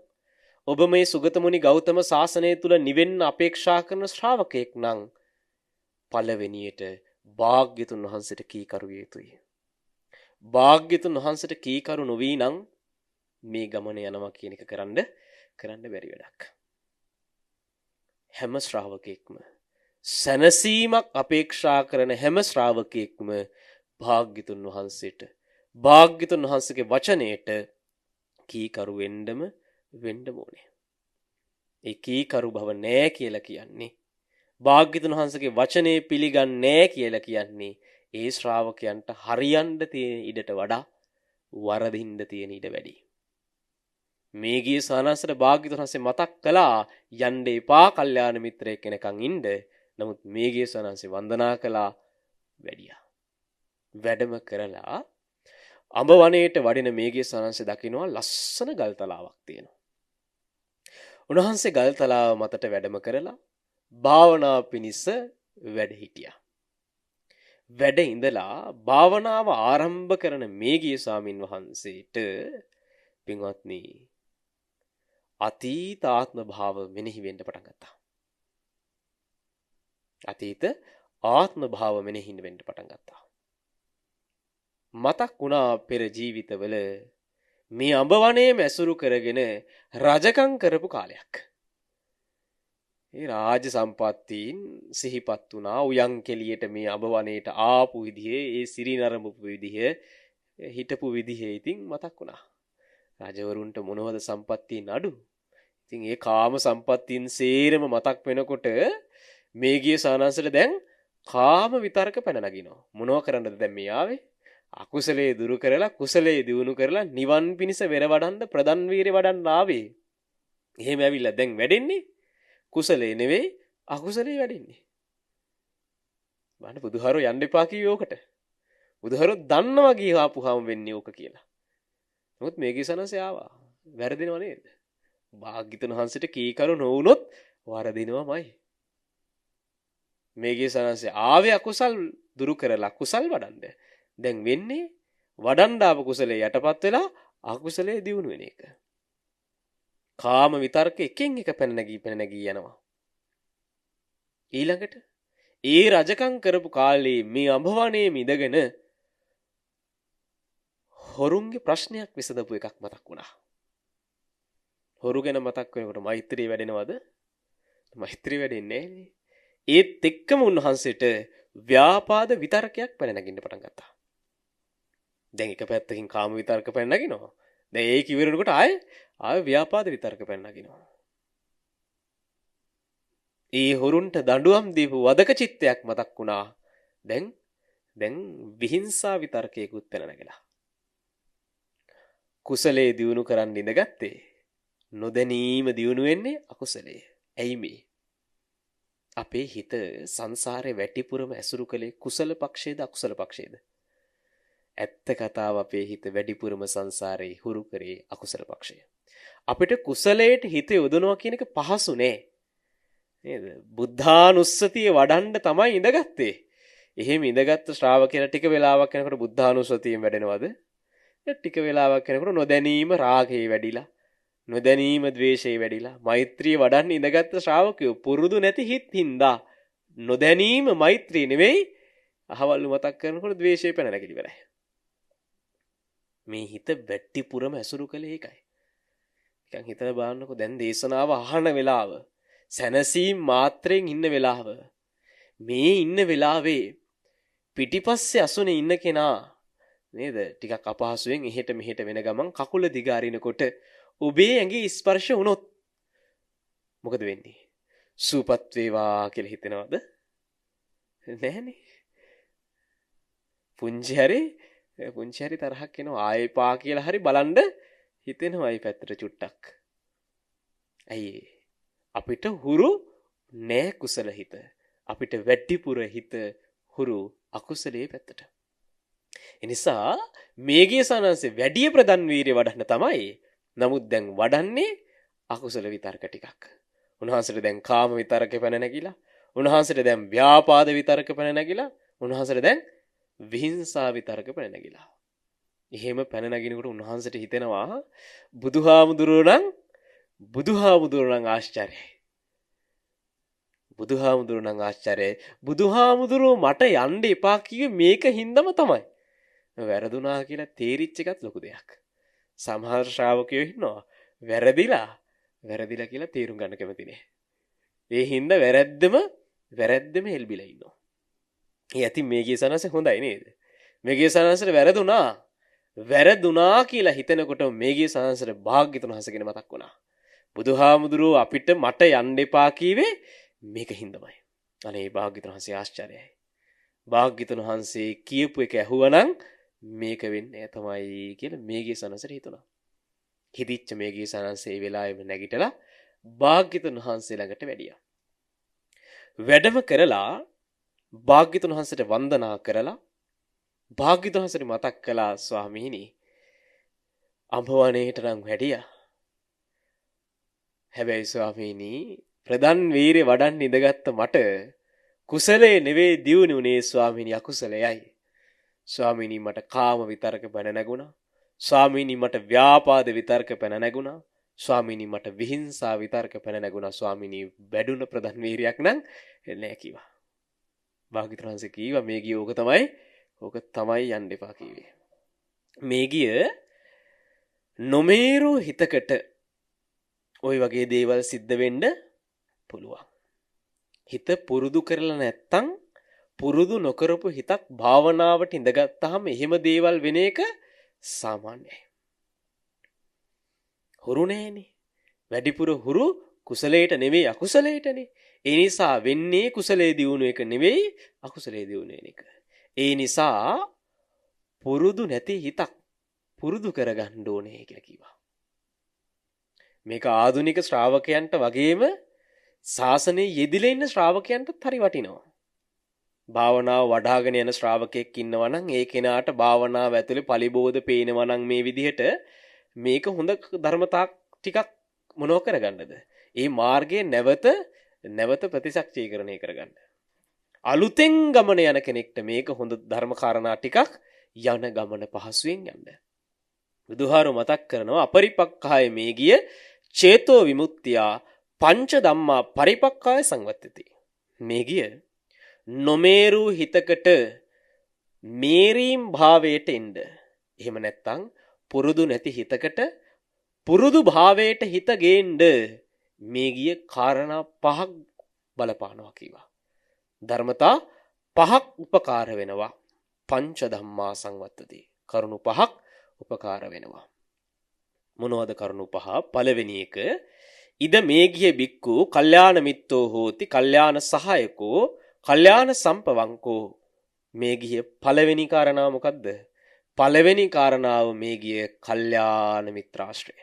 [SPEAKER 1] ඔබ මේ සුගතමුනි ගෞතම ශාසනය තුල නිවෙන්න අපේක්ෂා කරන ශ්‍රාවකෙක් නම් පළවෙනියට භාග්‍යතුන් වහන්සේට කීකරු විය යුතුයි. භාග්‍යතුන් වහන්සේට කීකරු නොවී නම් මේ ගමන යනවා කියන එක කරන්න බැරි වැඩක්. හැම ශ්‍රාවකෙක්ම සැනසීමක් අපේක්ෂා කරන හැම ශ්‍රාවකෙක්ම භාග්‍යතුන් වහන්සේට භාග්‍යතුන් වහන්සේගේ වචනයට කීකරු වෙන්න ඕනේ. ඒ කීකරු බව නෑ කියලා කියන්නේ භාග්‍යතුන් වහන්සේගේ වචනේ පිළිගන්නේ නෑ කියලා කියන්නේ ඒ ශ්‍රාවකයන්ට හරියන්න තියෙන ඉඩට වඩා වරදින්න තියෙන ඉඩ වැඩි. මේ ගිය සානසට භාග්‍යතුන් වහන්සේ මතක් කළා යන්න එපා කල්යාණ මිත්‍රයෙක් කෙනකන් ඉන්න. නමුත් මේ ගිය සානන්සේ වන්දනා කළා වැඩියා. වැඩම කරලා අඹ වනයේට වඩින මේ ගිය සානන්සේ දකිනවා ලස්සන ගල්තලාවක් තියෙනවා. උන්වහන්සේ ගල්තලාව මතට වැඩම කරලා භාවනා පිණිස වැඩ හිටියා. වැඩ ඉඳලා භාවනාව ආරම්භ කරන මේ ගිය ස්වාමින් වහන්සේට පින්වත්නි අතීත ආත්ම භාව මෙනෙහි වෙන්න පටන් ගත්තා. අතීත ආත්ම භාව මෙනෙහි වෙන්න පටන් ගත්තා. මතක් වුණා පෙර ජීවිතවල මේ අඹ වනයේම ඇසුරු කරගෙන රජකම් කරපු කාලයක්. ඒ රාජ සම්පත්තීන් සිහිපත් වුණා. උයන් කෙලියට මේ අඹ වනයේට ආපු විදිහේ ඒ සිරි නරඹපු විදිහ හිටපු විදිහ ඉතින් මතක් වුණා. රජවරුන්ට මොනවද සම්පත්තීන් අඩු? ඉතින් ඒ කාම සම්පත්තීන් සේරම මතක් වෙනකොට මේ ගිය සානංශට දැන් කාම විතරක පැන නගිනවා. මොනව කරන්නද දැන් මේ ආවේ? අකුසලයේ දුරු කරලා කුසලයේ දියුණු කරලා නිවන් පිණිස වෙර වඩන්න ප්‍රදන් වීරය වඩන්න ආවේ. එහෙම ඇවිල්ලා දැන් වැඩෙන්නේ කුසලයේ නෙවෙයි අකුසලයේ වැඩෙන්නේ. බලන්න බුදුහාරෝ යන්න එපා කිව්වේ ඕකට. බුදුහාරෝ දන්නවා ගියාපුවාම වෙන්නේ ඕක කියලා. නමුත් මේ ගිසනසේ ආවා. වැරදිනව නේද? භාග්‍යතුන් වහන්සේට කීකරු නොවුනොත් වරදිනවමයි. මේ ගිසනසේ ආවේ අකුසල් දුරු කරලා කුසල් වඩන්න. දැන් වෙන්නේ වඩන්න ආපු කුසලයේ යටපත් වෙලා අකුසලයේ දියුණු වෙන එක. කාම විතර්ක එකෙන් එක පැන නැගී යනවා. ඊළඟට ඒ රජකම් කරපු කාලේ මේ අඹවණේ මිදගෙන හොරුන්ගේ ප්‍රශ්නයක් විසඳපු එකක් මතක් වුණා. හොරු ගැන මතක් වෙනකොට මෛත්‍රිය වැඩෙනවද? මෛත්‍රිය වැඩෙන්නේ නැහැ. ඒත් එක්කම උන්වහන්සේට ව්‍යාපාද විතර්කයක් පැන නැගින්න පටන් ගත්තා. දැන් එක පැත්තකින් කාම විතර්ක පැන නැගිනවා. දැන් ඒක ඉවරනකොට ආයෙ ව්‍යාපාද විතර්ක පැන නැගිනවා. ඒ හොරුන්ට දඬුවම් දීපු වදක චිත්තයක් මතක් වුණා. දැන් විහිංසා විතර්කයකුත් පැන නැගලා. කුසලයේ දියුණු කරන්න ඉඳගත්තේ නොදැනීම දියුණු වෙන්නේ අකුසලයේ. ඇයි මේ? අපේ හිත සංසාරේ වැටිපුරම ඇසුරු කළේ කුසල පක්ෂයේද අකුසල පක්ෂයේද? ඇත්ත කතාව අපේ හිත වැඩිපුරම සංසාරේ හුරු කරේ අකුසල පක්ෂය. අපිට කුසලයට හිත යොදනවා කියන එක පහසු නෑ. නේද? බුද්ධානුස්සතිය වඩන්න තමයි ඉඳගත්තේ. එහෙම ඉඳගත්තු ශ්‍රාවකයලා ටික වෙලාවක් යනකොට බුද්ධානුස්සතියෙන් වැඩෙනවද? ටික වෙලාවක් යනකොට නොදැනීම රාගේ වැඩිලා, නොදැනීම ද්වේෂේ වැඩිලා, මෛත්‍රිය වඩන්න ඉඳගත්තු ශ්‍රාවකයෝ පුරුදු නැති හිත් හින්දා නොදැනීම මෛත්‍රිය නෙවෙයි අහවල්ලු මතක් කරනකොට ද්වේෂය පැන නැගිලි ඉවරයි. මේ හිත වැටිපුරම ඇසුරු කළේ ඒකයි. නිකන් හිතලා බලන්නකෝ දැන් දේශනාව අහන වෙලාව, සැනසීම් මාත්‍රයෙන් ඉන්න වෙලාව, මේ ඉන්න වෙලාවේ පිටිපස්සේ අසුනේ ඉන්න කෙනා නේද ටිකක් අපහසුයෙන් එහෙට මෙහෙට වෙන ගමන් කකුල දිග අරිනකොට ඔබේ ඇඟේ ස්පර්ශ වුණොත් මොකද වෙන්නේ? සූපත් වේවා කියලා හිතෙනවද? නැහනේ. පුංචි හරි තරහක් එනවා ආයෙපා කියලා හරි බලන්න හිතෙනවා මේ පැත්තට චුට්ටක්. ඇයි අපිට හුරු නෑ කුසල හිත. අපිට වැඩිපුර හිත හුරු අකුසලයේ පැත්තට. එනිසා මේගේ සනන්සේ වැඩි ප්‍රධාන වීරිය වඩන්න තමයි. නමුත් දැන් වඩන්නේ අකුසල විතර්ක ටිකක්. උන්වහන්සේට දැන් කාම විතර්ක පැන නැගිලා, උන්වහන්සේට දැන් ව්‍යාපාද විතර්ක පැන නැගිලා, උන්වහන්සේට දැන් විහිංසා විතර්ක පැන නැගිලා. එහෙම පැන නැගිනකොට උන්වහන්සේට හිතෙනවා බුදුහාමුදුරුවෝ නම් ආශ්චර්යයි. බුදුහාමුදුරුවෝ මට යන්න එපා කිව්වේ මේක හින්දම තමයි. වැරදුනා කියලා තේරිච්ච එකත් ලොකු දෙයක්. සමහර ශ්‍රාවකයෝ ඉන්නවා වැරදිලා කියලා තේරුම් ගන්න කැමති නෑ. ඒ හින්දා වැරද්දම හෙල්බිලා ඉන්නවා. ඒ ඇති මේගේ සනස හොඳයි නේද? මේගේ සනසට වැරදුනා කියලා හිතනකොට මේගේ සනසට භාග්‍යතුන් වහන්සේගෙන මතක් වුණා. බුදුහාමුදුරුවෝ අපිට මට යන්න එපා කීවේ මේක හින්දමයි. අනේ භාග්‍යතුන් වහන්සේ ආශ්චර්යයි. භාග්‍යතුන් වහන්සේ කියපු එක ඇහුවනම් මේක වෙන්නේ තමයි කියලා මේගේ සනසට හිතුණා. හිදිච්ච මේගේ සනසේ ඒ වෙලාවෙම නැගිටලා භාග්‍යතුන් වහන්සේ ළඟට වැඩියා. වැඩම කරලා භාග්‍යතුන් වහන්සේට වන්දනා කරලා භාග්‍යතුන් වහන්සේට මතක් කළා ස්වාමීනි අඹවණේට නම් වැඩියා. හැබැයි ස්වාමීනි ප්‍රධාන වීරිය වඩන්න ඉඳගත්ත මට කුසලයේ නෙවෙයි දියුණුනේ ස්වාමීනි අකුසලයයි. ස්වාමීනි මට කාම විතර්ක පැන නැගුණා. ස්වාමීනි මට ව්‍යාපාද විතර්ක පැන නැගුණා. ස්වාමීනි මට විහිංසා විතර්ක පැන නැගුණා. ස්වාමීනි වැඩුණ ප්‍රධාන වීරියක් නම් නෑ කිව්වා. භාග්‍යවතුන් වහන්සේ කිව්වා මේ ගිය ඕක තමයි යන්න එපා කිව්වේ. මේ ගිය නොමේරු හිතකට ওই වගේ දේවල් සිද්ධ වෙන්න පුළුවන්. හිත පුරුදු කරලා නැත්තම් පුරුදු නොකරපු හිතක් භාවනාවට ඉඳගත්තාම එහෙම දේවල් වෙන එක සාමාන්‍යයි. හුරු නෑනේ. වැඩිපුර හුරු කුසලයට නෙවෙයි අකුසලයටනේ. ඒ නිසා වෙන්නේ කුසලයේ දියුණු එක නෙවෙයි අකුසලයේ දියුණු වෙන එක. ඒ නිසා පුරුදු නැති හිතක් පුරුදු කරගන්න ඕනේ කියලා කිව්වා. මේක ආධුනික ශ්‍රාවකයන්ට වගේම ශාසනයේ යෙදිලා ඉන්න ශ්‍රාවකයන්ටත් හරි වටිනවා. භාවනාව වඩ아가න යන ශ්‍රාවකෙක් ඉන්නවා නම් ඒ කෙනාට භාවනාව ඇතුලේ පලිබෝධ පේනවා නම් මේ විදිහට මේක හොඳ ධර්මතාවක් ටිකක් මොනව කරගන්නද? ඒ මාර්ගයේ නැවත ප්‍රතිශක්තිකරණය කරගන්න. අලුතෙන් ගමන යන කෙනෙක්ට මේක හොඳ ධර්ම කාරණා ටිකක් යන ගමන පහසුවෙන් යන්න. බුදුහාරු මතක් කරනවා අපරිපක්ඛාය මේ ගිය චේතෝ විමුක්තිය පංච ධම්මා පරිපක්ඛාය සංවත්තති. මේ ගිය නොමේරු හිතකට මේරීම් භාවයට එන්න. එහෙම නැත්නම් පුරුදු නැති හිතකට පුරුදු භාවයට හිත ගේන්න මේ ගිය කාරණා පහක් බලපානවා කිව්වා. ධර්මතා පහක් උපකාර වෙනවා. පංච ධම්මා සංවත්තති. කරුණු පහක් උපකාර වෙනවා. මොනවද කරුණු පහ? පළවෙනි එක ඉද මේ ගිය බික්කු කල්යාණ මිත්තෝ හෝති කල්යාණ සහායකෝ කල්යාණ සම්පවංකෝ. මේ ගිය පළවෙනි කාරණාව මොකද්ද? පළවෙනි කාරණාව මේ ගිය කල්යාණ මිත්‍රාශ්‍රය.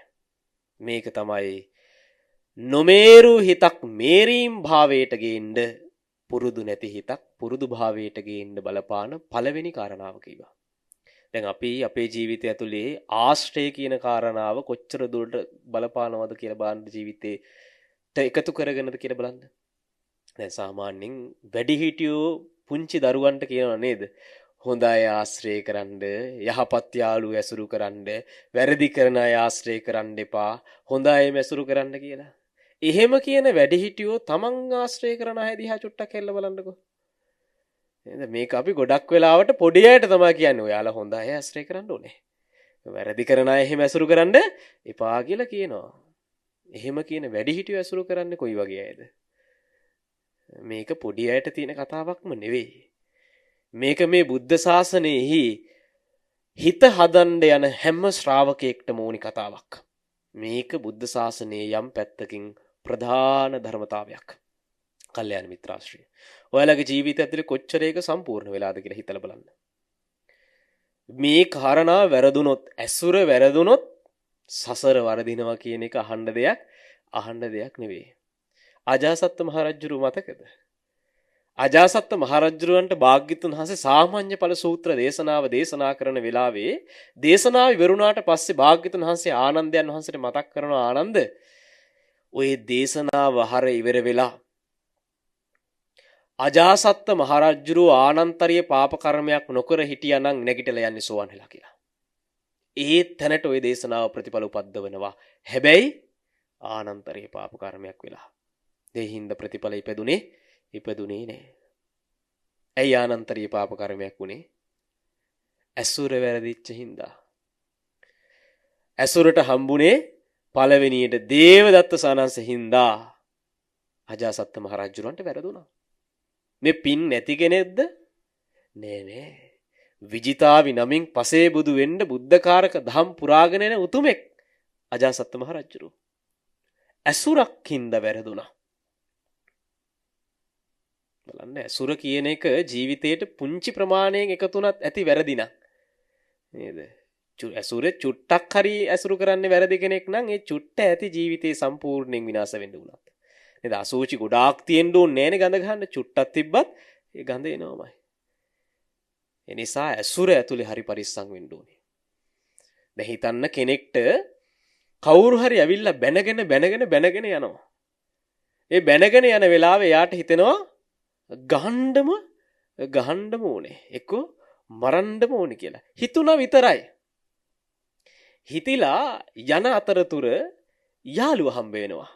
[SPEAKER 1] මේක තමයි නොමේරු හිතක් මේරීම් භාවයට ගේන්න පුරුදු නැති හිතක් පුරුදු භාවයට ගේන්න බලපාන පළවෙනි කාරණාව කිව්වා. දැන් අපි අපේ ජීවිතය ඇතුලේ ආශ්‍රය කියන කාරණාව කොච්චර දුරට බලපානවද කියලා බලන්න ජීවිතේට එකතු කරගෙනද කියලා බලන්න. දැන් සාමාන්‍යයෙන් වැඩිහිටියෝ පුංචි දරුවන්ට කියනවා නේද? හොඳ අය ආශ්‍රය කරන්න, යහපත් යාළුවෝ ඇසුරු කරන්න, වැරදි කරන අය ආශ්‍රය කරන්න එපා, හොඳ අය ඇසුරු කරන්න කියලා. එහෙම කියන වැඩිහිටියෝ තමන් ආශ්‍රය කරන අය දිහා චුට්ටක් හෙල්ල බලන්නකෝ. නේද? මේක අපි ගොඩක් වෙලාවට පොඩි අයට තමයි කියන්නේ ඔයාලා හොඳ අය ආශ්‍රය කරන්න ඕනේ. වැරදි කරන අය එහෙම ඇසුරු කරන්න එපා කියලා කියනවා. එහෙම කියන වැඩිහිටියෝ ඇසුරු කරන්නේ කොයි වගේ අයද? මේක පොඩි අයට තියෙන කතාවක්ම නෙවෙයි. මේක මේ බුද්ධ ශාසනයෙහි හිත හදන්න යන හැම ශ්‍රාවකයෙක්ටම ඕනි කතාවක්. මේක බුද්ධ ශාසනයේ යම් පැත්තකින් ප්‍රධාන ධර්මතාවයක්. කල්යාණ මිත්‍රාශ්‍රය. ඔයාලගේ ජීවිතය ඇතුලේ කොච්චර ඒක සම්පූර්ණ වෙලාද කියලා හිතලා බලන්න. මේ කාරණා වැරදුනොත්, ඇසුර වැරදුනොත් සසර වරදිනවා කියන එක අහන්න දෙයක් නෙවෙයි. අජාසත් මහරජුරු මතකද? අජාසත් මහරජුරන්ට භාග්‍යතුන් වහන්සේ සාමාන්‍ය ඵල සූත්‍ර දේශනාව දේශනා කරන වෙලාවේ දේශනාව ඉවරුණාට පස්සේ භාග්‍යතුන් වහන්සේ ආනන්දයන් වහන්සේට මතක් කරනවා, ආනන්ද ඔය දේශනාව හර ඉවර වෙලා අජාසත් මහරජුරු ආනන්තරීය පාප කර්මයක් නොකර හිටියානම් නැගිටලා යන්නේ සෝවන් වෙලා කියලා. ඒ තැනට ওই දේශනාව ප්‍රතිඵල උපද්දවනවා. හැබැයි ආනන්තරීය පාප කර්මයක් වෙලා. දෙහිඳ ප්‍රතිඵල ඉපදුනේ නෑ. ඇයි ආනන්තරීය පාප කර්මයක් වුනේ? ඇසුර වැරදිච්ච හින්දා. ඇසුරට හම්බුනේ පළවෙනියට දේවදත්ත සානංශ හින්දා අජාසත් මහරජුරන්ට වැරදුනා. මේ පින් නැති කෙනෙක්ද? නෑ. විජිතාවි නමින් පසේ බුදු වෙන්න බුද්ධකාරක දහම් පුරාගෙන යන උතුමෙක් අජාසත් මහරජුරු. ඇසුරක් හින්දා වැරදුනා. බලන්න, ඇසුර කියන එක ජීවිතේට පුංචි ප්‍රමාණයෙන් එකතුණත් ඇති වැරදි නක් නේද? ඇසුරේ චුට්ටක් හරි ඇසුරු කරන්නේ වැරදි කෙනෙක් නම් ඒ චුට්ට ඇති ජීවිතේ සම්පූර්ණයෙන් විනාශ වෙන්න උනත්. නේද? අසුචි ගොඩාක් තියෙන්න ඕනේ නෑනේ ගඳ ගන්න. චුට්ටක් තිබ්බත් ඒ ගඳ එනවමයි. ඒ නිසා ඇසුර ඇතුලේ හරි පරිස්සම් වෙන්න ඕනේ. දැන් හිතන්න කෙනෙක්ට කවුරු හරි ඇවිල්ලා බැනගෙන යනවා. ඒ බැනගෙන යන වෙලාවේ යාට හිතෙනවා ගහන්නම ඕනේ. එක්කෝ මරන්නම ඕනේ කියලා. හිතුණා විතරයි. හිතිලා යන අතරතුර යාළුවා හම්බ වෙනවා.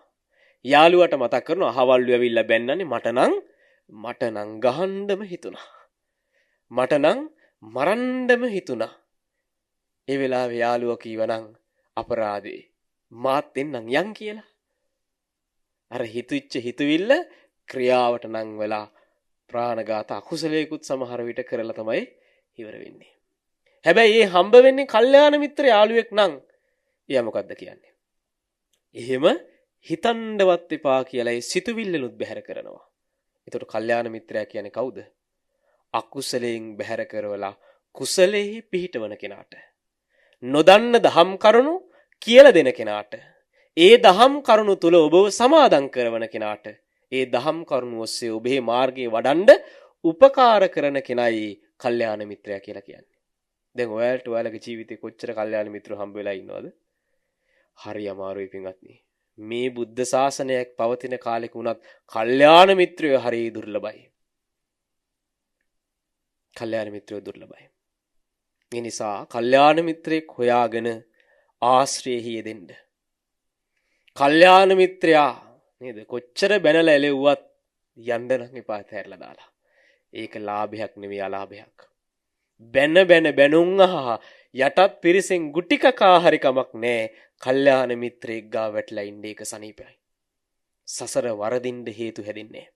[SPEAKER 1] යාළුවට මතක් කරනවා අහවල්ලු ඇවිල්ලා බැන්නනේ මට නම් ගහන්නම හිතුණා. මට නම් මරන්නම හිතුණා. ඒ වෙලාවේ යාළුවා කීවනම් අපරාධේ මාත් එන්නම් යන් කියලා. අර හිතුවිච්ච හිතවිල්ල ක්‍රියාවට නම් වෙලා ප්‍රාණඝාත අකුසලයකුත් සමහර විට කරලා තමයි ඉවර වෙන්නේ. හැබැයි මේ හම්බ වෙන්නේ කල්යාණ මිත්‍ර යාළුවෙක් නම් එයා මොකද්ද කියන්නේ? එහෙම හිතන්නවත් එපා කියලා ඒ සිතුවිල්ලනුත් බැහැර කරනවා. එතකොට කල්යාණ මිත්‍රයා කියන්නේ කවුද? අකුසලයෙන් බැහැර කරවලා කුසලෙහි පිහිටවන කෙනාට. නොදන්න දහම් කරුණු කියලා දෙන කෙනාට. ඒ දහම් කරුණු තුල ඔබව සමාදම් කරවන කෙනාට. ඒ දහම් කරුණු ඔස්සේ ඔබේ මාර්ගයේ වඩන්න උපකාර කරන කෙනයි කල්යාණ මිත්‍රයා කියලා කියන්නේ. දැන් ඔයාලගේ ජීවිතේ කොච්චර කල්යාණ මිත්‍රෝ හම්බ වෙලා ඉන්නවද? හරි අමාරුයි පින්වත්නි. මේ බුද්ධ ශාසනයක් පවතින කාලෙක වුණත් කල්යාණ මිත්‍රයෝ හරි දුර්ලභයි. කල්යාණ මිත්‍රයෝ දුර්ලභයි. ඒ නිසා කල්යාණ මිත්‍රෙක් හොයාගෙන ආශ්‍රයෙහි යෙදෙන්න. කල්යාණ මිත්‍රයා නේද කොච්චර බැනලා එලෙව්වත් යන්න නම් එපා තැරලා දාලා. ඒක ලාභයක් නෙවෙයි අලාභයක්. බැනුම් අහහ යටත් පිරිසෙන් ගුටි කකා හරි කමක් නැහැ. කල්යාණ මිත්‍රයෙක් ගාව වැටලා ඉන්නේ ඒක සනීපයි. සසර වරදින්න හේතු හැදින්නේ.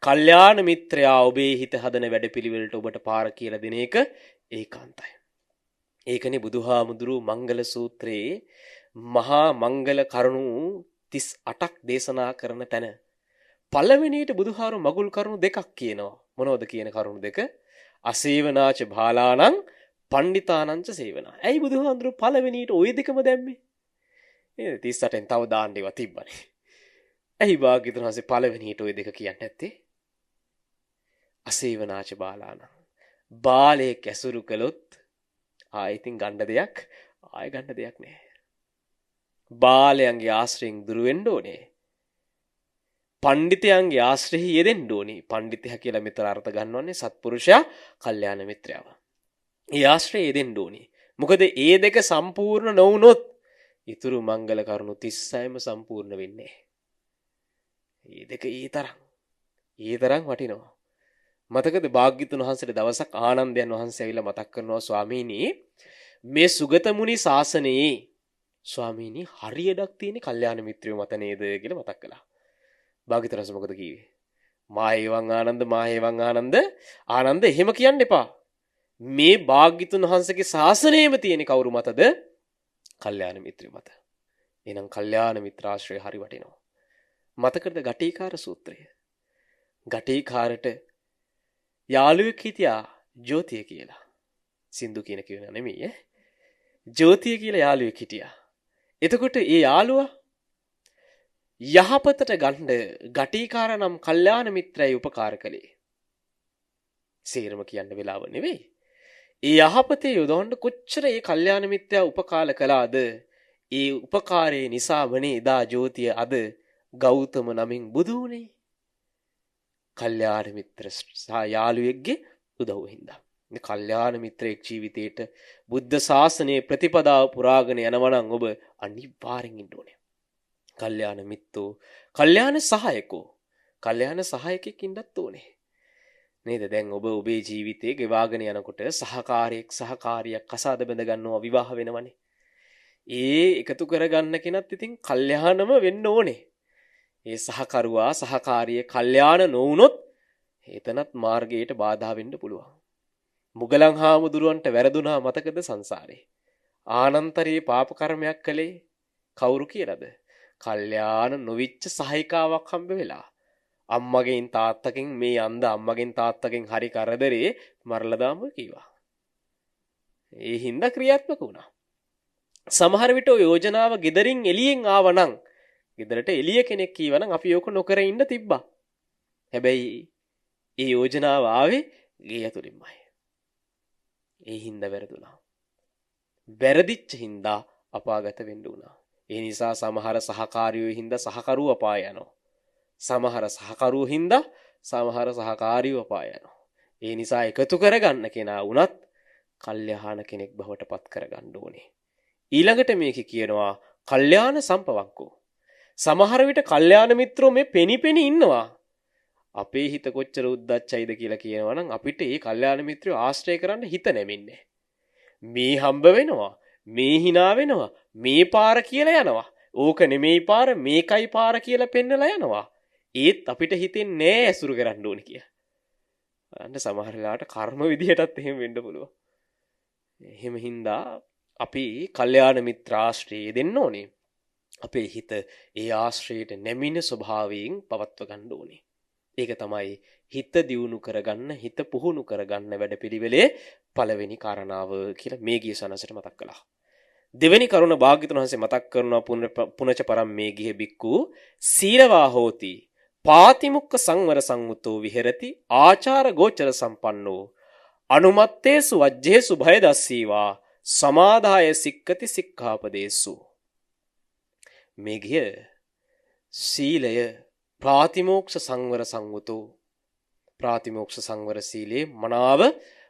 [SPEAKER 1] කල්යාණ මිත්‍රයා ඔබේ හිත හදන වැඩපිළිවෙලට ඔබට පාර කියලා දෙන එක ඒකාන්තයි. ඒකනේ බුදුහාමුදුරුවෝ මංගල සූත්‍රයේ මහා මංගල කරුණු 38ක් දේශනා කරන තැන පළවෙනියට බුදුහාරු මගුල් කරුණු දෙකක් කියනවා. මොනවද කියන කරුණු දෙක? අසේවනාච භාලානං පණ්ඩිතානංච සේවනා. ඇයි බුදුහාමුදුරුවෝ පළවෙනියට ওই දෙකම දැම්මේ? නේද? 38න් තව දාන්න ඒවා තිබ්බනේ. ඇයි භාග්‍යවතුන් වහන්සේ පළවෙනියට ওই දෙක කියන්නේ නැත්තේ? අසේවනාච භාලානං. බාලයේ කැසුරු කළොත් ආයෙත් ගන්න දෙයක් ආයෙ ගන්න දෙයක් නැහැ. බාලයන්ගේ ආශ්‍රයෙන් දුර වෙන්න ඕනේ. පඬිතයන්ගේ ආශ්‍රයෙහි යෙදෙන්න ඕනේ. පඬිතයා කියලා මෙතන අර්ථ ගන්නවන්නේ සත්පුරුෂයා, කල්යාණ මිත්‍රයව. ඒ ආශ්‍රයේ යෙදෙන්න ඕනේ. මොකද ඒ දෙක සම්පූර්ණ නොවුනොත් ඊතුරු මංගල කරුණු 36ම සම්පූර්ණ වෙන්නේ නැහැ. මේ දෙක ඒ තරම් වටිනවා. මතකද භාග්‍යතුන් වහන්සේට දවසක් ආනන්දයන් වහන්සේ ඇවිල්ලා මතක් කරනවා ස්වාමීනි මේ සුගත මුනි ශාසනයේ ස්වාමීනි හරියඩක් තියෙන කල්යාණ මිත්‍රයෝ මත නේද කියලා මතක් කළා. භාග්‍යතුන් වහන්සේ මොකද කිව්වේ? මා හේවං ආනන්ද එහෙම කියන්න එපා. මේ භාග්‍යතුන් වහන්සේගේ ශාසනයේම තියෙන කවුරු මතද? කල්යාණ මිත්‍රයෝ මත. එහෙනම් කල්යාණ මිත්‍රාශ්‍රය හරි වටිනවා. මතකද ගටීකාර සූත්‍රය? ගටීකාරට යාළුවෙක් හිටියා ජෝතිය කියලා. සින්දු කියන කියනවා නෙමෙයි ඈ. ජෝතිය කියලා යාළුවෙක් හිටියා. එතකොට ඒ යාළුවා යහපතට ගන්න ගටීකාර නම් කල්යාණ මිත්‍රයයි උපකාර කළේ. සේරම කියන්න වෙලාව නෙවෙයි. ඒ යහපතේ යොදවන්න කොච්චර ඒ කල්යාණ මිත්‍රයා උපකාර කළාද? ඒ උපකාරයේ නිසාමනේ එදා ජෝතිය අද ගෞතම නමින් බුදු වුණේ. කල්යාණ මිත්‍ර යාළුවෙක්ගේ උදව්ව හින්දා. මේ කල්යාණ මිත්‍රයෙක් ජීවිතේට බුද්ධ ශාසනයේ ප්‍රතිපදාව පුරාගෙන යනවා නම් ඔබ අනිවාර්යෙන් ඉන්න ඕනේ. කල්යාණ මිත්‍රෝ, කල්යාණ සහායකෝ, කල්යාණ සහායකෙක් ඉන්නත් ඕනේ. නේද? දැන් ඔබ ඔබේ ජීවිතේ ගෙවාගෙන යනකොට සහකාරියක් කසාද බැඳ ගන්නවා, විවාහ වෙනවනේ. ඒ එකතු කරගන්න කෙනත් ඉතින් කල්යාණම වෙන්න ඕනේ. ඒ සහකරුවා සහකාරිය කල්යාණ නොවුනොත් එතනත් මාර්ගයට බාධා වෙන්න පුළුවන්. මුගලන් හාමුදුරුවන්ට වැරදුනා මතකද සංසාරේ? ආනන්තරයේ පාප කර්මයක් කළේ කවුරු කියලාද? කල්යාණ නොවිච්ච සහායිකාවක් හම්බ වෙලා. අම්මගෙන් තාත්තගෙන් මේ අන්ධ අම්මගෙන් තාත්තගෙන් හරි කරදරේ මරලා දාමු කිව්වා. ඒ හින්දා ක්‍රියාත්මක වුණා. සමහර විට ඔය යෝජනාව ගෙදරින් එළියෙන් ආවනම් ගෙදරට එළිය කෙනෙක් කීවනම් අපි ඕක නොකර ඉන්න තිබ්බා. හැබැයි ඒ යෝජනාව ආවේ ගේ ඇතුළින්මයි. ඒ හින්දා වැරදුනා. වැරදිච්ච හින්දා අපාගත වෙන්න උනා. ඒ නිසා සමහර සහකාරියෝ හින්දා සහකරුව අපාය යනවා. සමහර සහකරුවෝ හින්දා සමහර සහකාරියෝ අපාය යනවා. ඒ නිසා එකතු කරගන්න කෙනා වුණත් කල්යාණ කෙනෙක් බවට පත් කරගන්න ඕනේ. ඊළඟට මේක කියනවා කල්යාණ සම්පවංකෝ. සමහර විට කල්යාණ මිත්‍රෝ මේ පෙනිපෙනි ඉන්නවා. අපේ හිත කොච්චර උද්දච්චයිද කියලා කියනවා නම් අපිට ඒ කල්යාණ මිත්‍රයෝ ආශ්‍රය කරන්න හිත නැමෙන්නේ. මේ හම්බ වෙනවා, මේ hina වෙනවා, මේ පාර කියලා යනවා. ඕක නෙමෙයි පාර, මේකයි පාර කියලා පෙන්නලා යනවා. ඒත් අපිට හිතෙන්නේ නෑ ඇසුරු කරන්න ඕනේ කියලා. අන්න සමහර වෙලාවට කර්ම විදියටත් එහෙම වෙන්න පුළුවන්. එහෙම හින්දා අපි කල්යාණ මිත්‍ර ආශ්‍රය දෙන්න ඕනේ. අපේ හිත ඒ ආශ්‍රයයට නැමින ස්වභාවයෙන් පවත්ව ගන්න ඕනේ. ඒක තමයි හිත දියුණු කරගන්න, හිත පුහුණු කරගන්න වැඩපිළිවෙලේ පළවෙනි කාරණාව කියලා මේ ගිය සනසට මතක් කළා. දෙවෙනි කරුණ භාග්‍යතුන් වහන්සේ මතක් කරනවා පුනච පරම් මේ ගිහ බික්කු සීලවා හෝති පාතිමුක්ඛ සංවර සංවුතෝ විහෙරති ආචාර ගෝචර සම්පන්නෝ අනුමත්තේසු වජ්ජේසු භය දස්සීවා සමාදාය සික්කති සික්ඛාපදේසු. මේ ගිය සීලය ප්‍රාතිමෝක්ෂ සංවර සංවුතෝ, ප්‍රාතිමෝක්ෂ සංවර සීලේ මනාව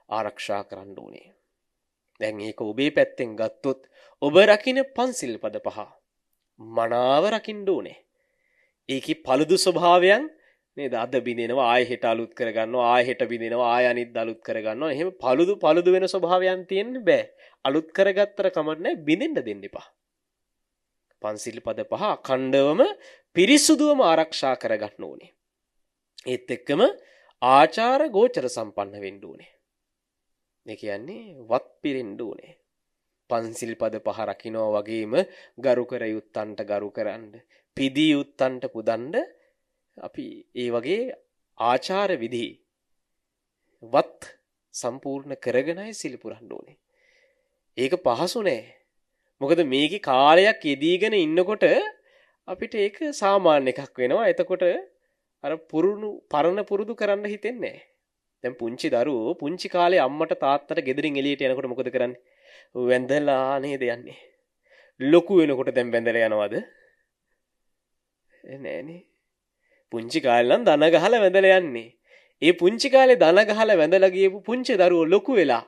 [SPEAKER 1] ආරක්ෂා කරන්න ඕනේ. දැන් මේක ඔබේ පැත්තෙන් ගත්තොත් ඔබ රකින්න පන්සිල් පද 5 මනාව රකින්න ඕනේ. ඒකේ පළුදු ස්වභාවයන් නේද? අද බින්දිනවා ආයෙ හෙට අලුත් කරගන්නවා, ආයෙ හෙට බින්දිනවා ආයෙ අනිත් අලුත් කරගන්නවා. එහෙම පළුදු වෙන ස්වභාවයන් තියෙන්න බෑ. අලුත් කරගත්තර කමන්නේ බින්දෙන්න දෙන්න එපා. පන්සිල් පද පහ අඛණ්ඩවම පිරිසුදුවම ආරක්ෂා කරගන්න ඕනේ. ඒත් එක්කම ආචාර ගෝචර සම්පන්න වෙන්න ඕනේ. ඒ කියන්නේ වත් පිරෙන්න ඕනේ. පන්සිල් පද පහ රකින්නවා වගේම ගරු කර යුත්තන්ට ගරු කරන්න, පිදී යුත්තන්ට පුදන්න අපි ඒ වගේ ආචාර විධි වත් සම්පූර්ණ කරගෙනයි සිල් පුරන්න ඕනේ. ඒක පහසු නෑ. මොකද මේකේ කාලයක් යෙදීගෙන ඉන්නකොට අපිට ඒක සාමාන්‍ය එකක් වෙනවා. එතකොට අර පරණ පුරුදු කරන්න හිතෙන්නේ නෑ. දැන් පුංචි දරුවෝ පුංචි කාලේ අම්මට තාත්තට ගෙදරින් එළියට යනකොට මොකද කරන්නේ? වැඳලා නේද යන්නේ. ලොකු වෙනකොට දැන් වැඳලා යනවද? නෑනේ. පුංචි කාලේ නම් දන ගහලා වැඳලා යන්නේ. ඒ පුංචි කාලේ දන ගහලා වැඳලා ගියපු පුංචි දරුවෝ ලොකු වෙලා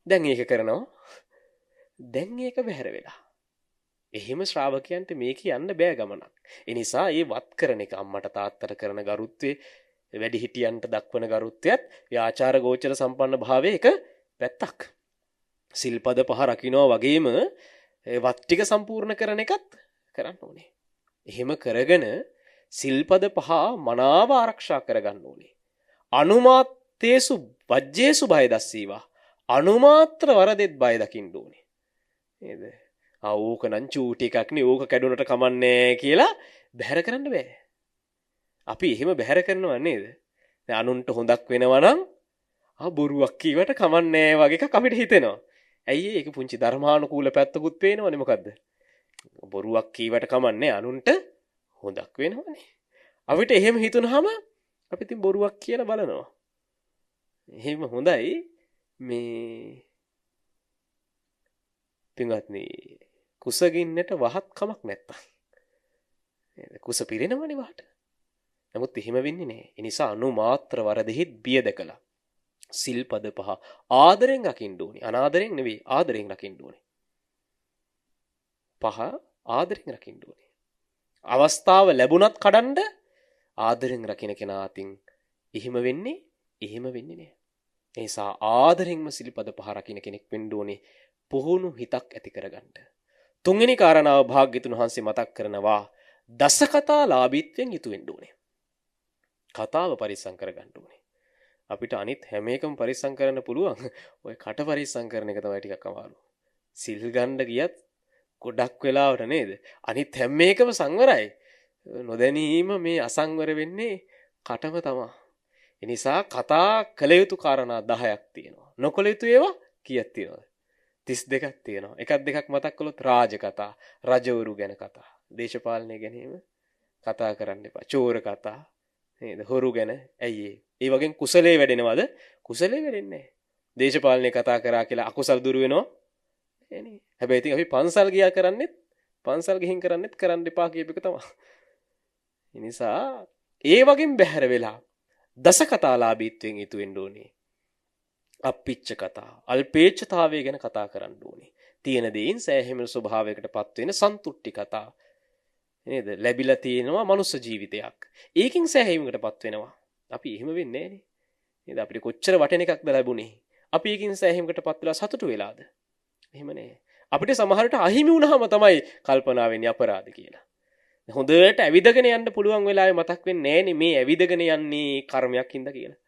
[SPEAKER 1] දැන් ඒක කරනවා. දැන් ඒක බැහැර වෙලා. එහෙම ශ්‍රාවකයන්ට මේක යන්න බෑ ගමනක්. ඒ නිසා මේ වත් කරන එක අම්මට තාත්තට කරන ගරුත්වයේ වැඩිහිටියන්ට දක්වන ගරුත්වයත් ආචාර ගෝචර සම්පන්න භාවයේ එක පැත්තක්. සිල්පද පහ රකින්නවා වගේම වත් ටික සම්පූර්ණ කරන එකත් කරන්න ඕනේ. එහෙම කරගෙන සිල්පද පහ මනාව ආරක්ෂා කරගන්න ඕනේ. අනුමාත්තේසු වජ්ජේසු බය දස්සීවා. අනුමාත්‍ර වරදෙත් බය දකින්න ඕනේ. නේද? ඕක නම් චූටි එකක් නේ, ඕක කැඩුනට කමන්නේ කියලා බැහැර කරන්න බෑ. අපි එහෙම බැහැර කරනවා නේද? දැන් අනුන්ට හොඳක් වෙනවා නම් බොරුවක් කීවට කමන්නේ වගේ එකක් අපිට හිතෙනවා. ඇයි ඒක පුංචි ධර්මානුකූල පැත්තකුත් පේනවනේ මොකද්ද? බොරුවක් කීවට කමන්නේ අනුන්ට හොඳක් වෙනවනේ. අපිට එහෙම හිතුනහම අපි ඉතින් බොරුවක් කියලා බලනවා. එහෙම හොඳයි මේ පින්වත්නි කුසගින්නට වහත් කමක් නැත්තම්. කුස පිරෙනවනේ වහට. නමුත් එහෙම වෙන්නේ නැහැ. ඒ නිසා අනුමාත්‍ර වරදෙහිත් බිය දැකලා සිල්පද පහ ආදරෙන් රකින්න ඕනේ. අනාදරෙන් නෙවෙයි ආදරෙන් රකින්න ඕනේ. පහ ආදරෙන් රකින්න ඕනේ. අවස්ථාව ලැබුණත් කඩන්න ආදරෙන් රකින්න කෙනා අතින් එහෙම වෙන්නේ නෑ. ඒ නිසා ආදරෙන්ම සිල්පද පහ රකින්න කෙනෙක් වෙන්න ඕනේ. පුහුණු හිතක් ඇති කරගන්න. තුන්වෙනි කාරණාව භාග්‍යතුන් වහන්සේ මතක් කරනවා දස කතා ලාභීත්වයෙන් යුතු වෙන්න ඕනේ. කතාව පරිස්සම් කරගන්න ඕනේ. අපිට අනිත් හැම එකම පරිස්සම් කරන්න පුළුවන්. ඔය කට පරිස්සම් කරන එක තමයි ටිකක් අමාරු. සිල් ගන්න ගියත් ගොඩක් වෙලාවට නේද? අනිත් හැම එකම සංවරයි. නොදැනීම මේ අසංවර වෙන්නේ කටම තමයි. ඒ නිසා කතා කළ යුතු කාරණා 10ක් තියෙනවා. නොකළ යුතු ඒවා කීයක් තියෙනවද? 32ක් තියෙනවා. එකක් දෙකක් මතක් කළොත් රාජ කතා, රජවරු ගැන කතා, දේශපාලනය ගැනීම කතා කරන්න එපා. චෝර කතා නේද? හොරු ගැන. ඇයි ඒ වගේ කුසලයේ වැඩෙනවද? කුසලයේ වෙන්නේ නැහැ. දේශපාලනය කතා කරා කියලා අකුසල් දුරු වෙනවා. එනේ. හැබැයි ඉතින් අපි පන්සල් ගියා කරන්නේත් පන්සල් ගිහින් කරන්නේත් කරන්න එපා කියප එක තමයි. ඒ නිසා ඒ වගේම බැහැර වෙලා දස කතාලාභීත්වයෙන් යුතු වෙන්න ඕනේ. අප්පිච්ච කතා, අල්පේච්ඡතාවය ගැන කතා කරන්න ඕනේ. තියෙන දේෙන් සෑහෙන ස්වභාවයකටපත් වෙන සන්තුට්ටි කතා. නේද? ලැබිලා තියෙනවා මනුස්ස ජීවිතයක්. ඒකෙන් සෑහීමකටපත් වෙනවා. අපි එහෙම වෙන්නේ නෑනේ. නේද? අපිට කොච්චර වටින එකක්ද ලැබුණේ. අපි ඒකෙන් සෑහීමකටපත් වෙලා සතුටු වෙලාද? එහෙම නෑ. අපිට සමහරට අහිමි වුණාම තමයි කල්පනා වෙන්නේ අපරාධ කියලා. හොඳට ඇවිදගෙන යන්න පුළුවන් වෙලාවේ මතක් වෙන්නේ නෑනේ මේ ඇවිදගෙන යන්නේ කර්මයක් හින්දා කියලා.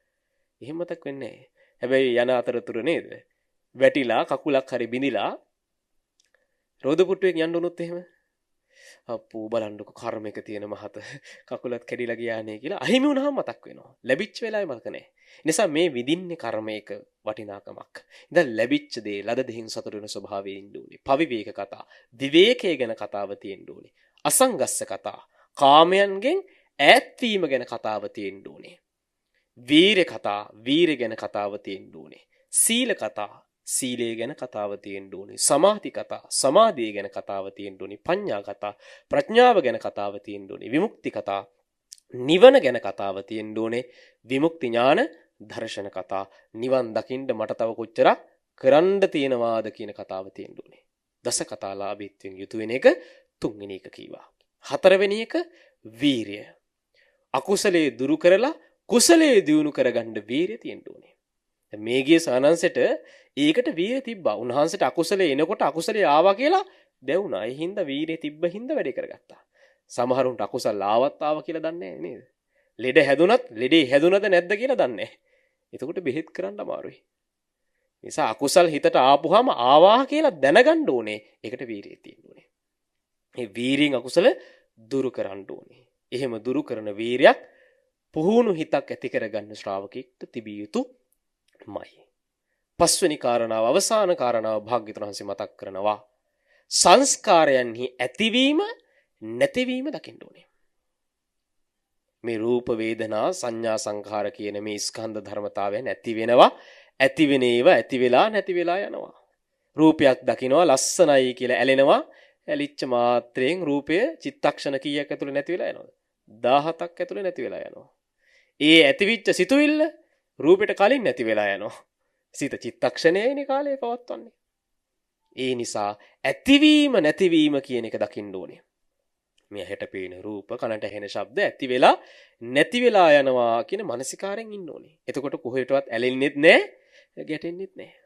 [SPEAKER 1] එහෙම මතක් වෙන්නේ නෑ. හැබැයි යන අතරතුර නේද? වැටිලා කකුලක් හරි බිඳිලා රෝද පුට්ටුවෙන් යන්න උනොත් එහෙම අප්පෝ බලන්නකො කර්මයක තියෙන මහත කකුලත් කැඩිලා ගියානේ කියලා අහිමි වුණාම මතක් වෙනවා. ලැබිච්ච වෙලාවේ මතක නැහැ. නිසා මේ විදින්නේ කර්මයක වටිනාකමක්. ඉතින් ලැබිච්ච දේ ලද දෙහින් සතුටු වෙන ස්වභාවයෙන් ඉන්න ඕනේ. පවිවේක කතා, විවේකයේ ගැන කතාව තියෙන්න ඕනේ. අසංගස්ස කතා, කාමයන්ගෙන් ඈත් වීම ගැන කතාව තියෙන්න ඕනේ. වීර කතා, වීර ගැන කතාව තියෙන්න ඕනේ. සීල කතා, සීලය ගැන කතාව තියෙන්න ඕනේ. සමාධි කතා, සමාධිය ගැන කතාව තියෙන්න ඕනේ. පඤ්ඤා කතා, ප්‍රඥාව ගැන කතාව තියෙන්න ඕනේ. විමුක්ති කතා, නිවන ගැන කතාව තියෙන්න ඕනේ. විමුක්ති ඥාන දර්ශන කතා, නිවන් දකින්න මට තව කොච්චරක් කරන්න තියෙනවාද කියන කතාව තියෙන්න ඕනේ. දස කතාලාභීත්වයෙන් යුතු වෙන එක තුන්වෙනි එක කීවා. හතරවෙනි එක වීරිය. අකුසලයේ දුරු කරලා කුසලයේ දියුණු කරගන්න වීරිය තියෙන්න ඕනේ. මේ ගිය සානංශයට ඒකට වීරිය තිබ්බා. උන්වහන්සේට අකුසලයේ එනකොට අකුසලයේ ආවා කියලා දැවුණා. ඒ හින්දා වීරිය තිබ්බ හින්දා වැඩේ කරගත්තා. සමහරුන්ට අකුසල ආවත් ආවා කියලා දන්නේ නැහැ නේද? ලෙඩ හැදුනත් ලෙඩේ හැදුනද නැද්ද කියලා දන්නේ නැහැ. එතකොට බෙහෙත් කරන්න අමාරුයි. නිසා අකුසල් හිතට ආපුවාම ආවා කියලා දැනගන්න ඕනේ. ඒකට වීරිය තියෙන්න ඕනේ. මේ වීරියෙන් අකුසල දුරු කරන්න ඕනේ. එහෙම දුරු කරන වීරියක් පුහුණු හිතක් ඇති කරගන්න ශ්‍රාවකෙක්ට තිබිය යුතුමයි. පස්වෙනි කාරණාව අවසාන කාරණාව භාග්‍යවතුන් වහන්සේ මතක් කරනවා. සංස්කාරයන්හි ඇතිවීම නැතිවීම දකින්න ඕනේ. මේ රූප වේදනා සංඥා සංඛාර කියන මේ ස්කන්ධ ධර්මතාවයන් ඇති වෙනවා. ඇති වෙන ඒවා ඇති වෙලා නැති වෙලා යනවා. රූපයක් දකිනවා ලස්සනයි කියලා ඇලෙනවා. ඇලිච්ච මාත්‍රයෙන් රූපය චිත්තක්ෂණ කීයක් ඇතුළේ නැති වෙලා යනවද? 17ක් ඇතුළේ නැති වෙලා යනවා. ඒ ඇතිවිච්ච සිතුවිල්ල රූපෙට කලින් නැති වෙලා යනවා. සිත චිත්තක්ෂණයේනේ කාලය පවත්වන්නේ. ඒ නිසා ඇතිවීම නැතිවීම කියන එක දකින්න ඕනේ. මේ හැට පේන රූප කනට ඇහෙන ශබ්ද ඇති වෙලා නැති වෙලා යනවා කියන මානසිකාරයෙන් ඉන්න ඕනේ. එතකොට කොහෙටවත් ඇලෙන්නෙත් නැහැ, ගැටෙන්නෙත් නැහැ.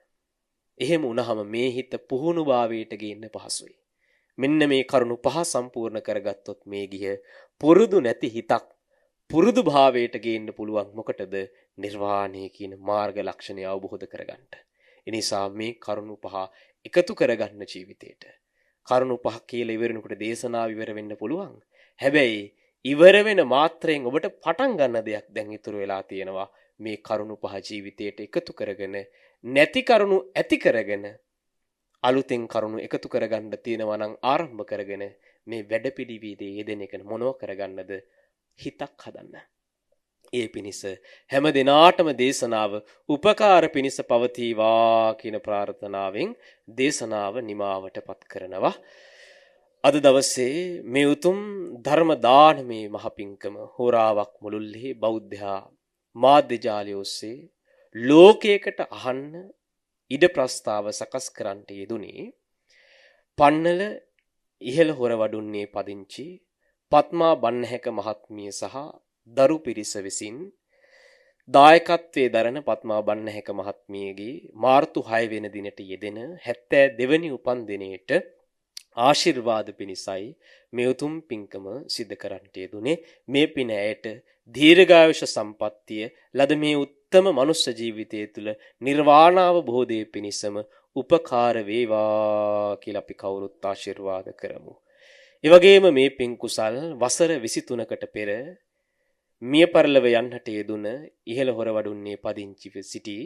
[SPEAKER 1] එහෙම වුණාම මේ හිත පුහුණු භාවයට ගේන්න පහසුයි. මෙන්න මේ කරුණු පහ සම්පූර්ණ කරගත්තොත් මේ ගිය පුරුදු නැති හිතක් පුරුදු භාවයට ගේන්න පුළුවන්. මොකටද? නිර්වාණය කියන මාර්ග ලක්ෂණය අවබෝධ කරගන්න. ඒ නිසා මේ කරුණු පහ එකතු කරගන්න ජීවිතේට. කරුණු පහ කියලා ඉවරනකොට දේශනාව ඉවර වෙන්න පුළුවන්. හැබැයි ඉවර වෙන මාත්‍රයෙන් ඔබට පටන් ගන්න දෙයක් දැන් ඉතුරු වෙලා තියෙනවා. මේ කරුණු පහ ජීවිතයට එකතු කරගෙන නැති කරුණු ඇති කරගෙන අලුතෙන් කරුණු එකතු කරගන්න තියෙනවා නම් ආරම්භ කරගෙන මේ වැඩපිළිවිලේ යෙදෙන එක මොනව කරගන්නද? හිතක් හදන්න. ඒ පිණිස හැම දිනාටම දේශනාව උපකාර පිණිස පවතිවා කියන ප්‍රාර්ථනාවෙන් දේශනාව නිමාවටපත් කරනවා. අද දවසේ මේ උතුම් ධර්ම දානමේ මහ පිංකම හෝරාවක් මුළුල්ලේ බෞද්ධයා මාධ්‍ය ජාලය ඔස්සේ ලෝකයකට අහන්න ඉඩ ප්‍රස්තාව සකස් කරන්නට යෙදුනේ පන්නල ඉහළ හොරවඩුන්නේ පදිංචි පත්මා බන්නහැක මහත්මිය සහ දරු පිරිස විසින් දායකත්වයේ දරන පත්මා බන්නහැක මහත්මියගේ මාර්තු 6 වෙනි දිනට යෙදෙන 72 වෙනි උපන් දිනේට ආශිර්වාද පිණිසයි මේ උතුම් පින්කම සිදු කරන්නට යෙදුනේ. මේ පින ඇයට දීර්ඝායුෂ සම්පන්නිය ලද මේ උත්තම මනුෂ්‍ය ජීවිතය තුළ නිර්වාණ අවබෝධයේ පිණිසම උපකාර වේවා කියලා අපි කවුරුත් ආශිර්වාද කරමු. ඒ වගේම මේ පින් කුසල් වසර 23කට පෙර මිය පරලව යන්නට යෙදුන ඉහළ හොරවඩුන්නේ පදිංචිව සිටි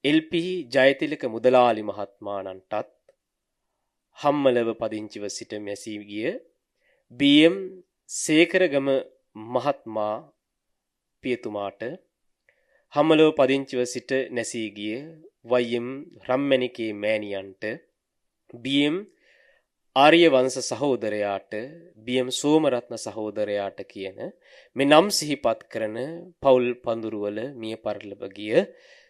[SPEAKER 1] එල්.පී. ජයතිලක මුදලාලි මහත්මයාණන්ටත් හම්මලව පදිංචිව සිට මැසී ගිය බී.එම්. සේකරගම මහත්මයා පියතුමාට හම්මලව පදිංචිව සිට නැසී ගිය වයි.එම්. රම්මැණිකේ මෑණියන්ට බී.එම්. ආර්යවංශ සහෝදරයාට බී.එම්. සෝමරත්න සහෝදරයාට කියන මේ නම් සිහිපත් කරන පවුල් පඳුරුවල මිය පරලොව ගිය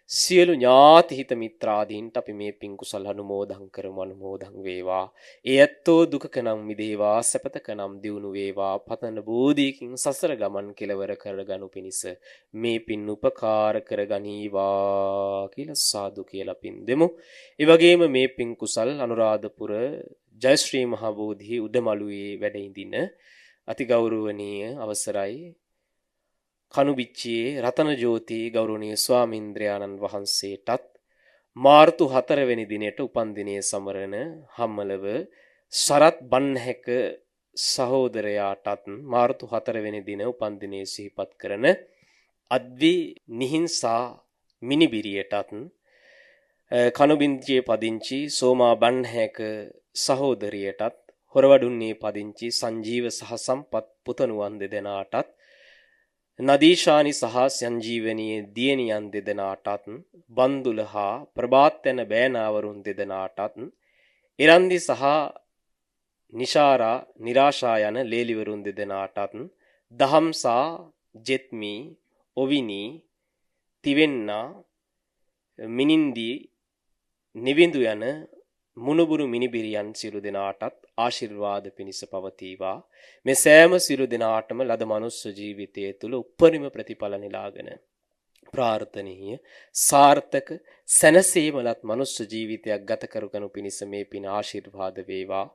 [SPEAKER 1] සියලු ඥාති හිත මිත්‍රාදීන්ට අපි මේ පින් කුසල් අනුමෝදන් කරමු. අනුමෝදන් වේවා. ඒ ඇත්තෝ දුකක නම් මිදේවා, සැපතක නම් දියුණු වේවා. පතන බෝධියකින් සසර ගමන් කෙලවර කරගනු පිණිස මේ පින් උපකාර කරගනීවා කියලා සාදු කියලා පින් දෙමු. ඒ වගේම මේ පින් කුසල් අනුරාධපුර ජයශ්‍රී මහ බෝධි උඩමළුවේ වැඩ ඉඳින අතිගෞරවනීය අවසරයි කනුබිච්චියේ රතන ජෝති ගෞරවනීය ස්වාමීන්ද්‍රයාණන් වහන්සේටත් මාර්තු 4 වෙනි දිනේට උපන් දිනයේ සමරන හම්මලව සරත් බන්නහැක සහෝදරයාටත් මාර්තු 4 වෙනි දින උපන් දිනයේ සිහිපත් කරන අද්වි නිහින්සා මිනිබිරියටත් කනුබින්චියේ පදිංචි සෝමා බන්නහැක සහෝදරියටත් හොරවඩුන්නේ පදිංචි සංජීව සහ සම්පත් පුතණුවන් දෙදෙනාටත් නදීශානි සහ සංජීවනී දියණියන් දෙදෙනාටත් බන්දුල හා ප්‍රභාත් යන බෑනාවරුන් දෙදෙනාටත් ඉරන්දි සහ නිශාරා නිරාශා යන ලේලිවරුන් දෙදෙනාටත් දහම්සා ජෙත්මි ඔවිනි තිවෙන්නා මිනින්දි නිවිඳු යන මුණුබුරු මිනිබිරියන් සියලු දෙනාටත් ආශිර්වාද පිණිස පවතිවා. මේ සෑම සියලු දෙනාටම ලද මනුස්ස ජීවිතය තුළ උපරිම ප්‍රතිඵල නෙලාගෙන ප්‍රාර්ථනීය සාර්ථක සැනසීමලත් මනුස්ස ජීවිතයක් ගත කරගනු පිණිස මේ පින ආශිර්වාද වේවා.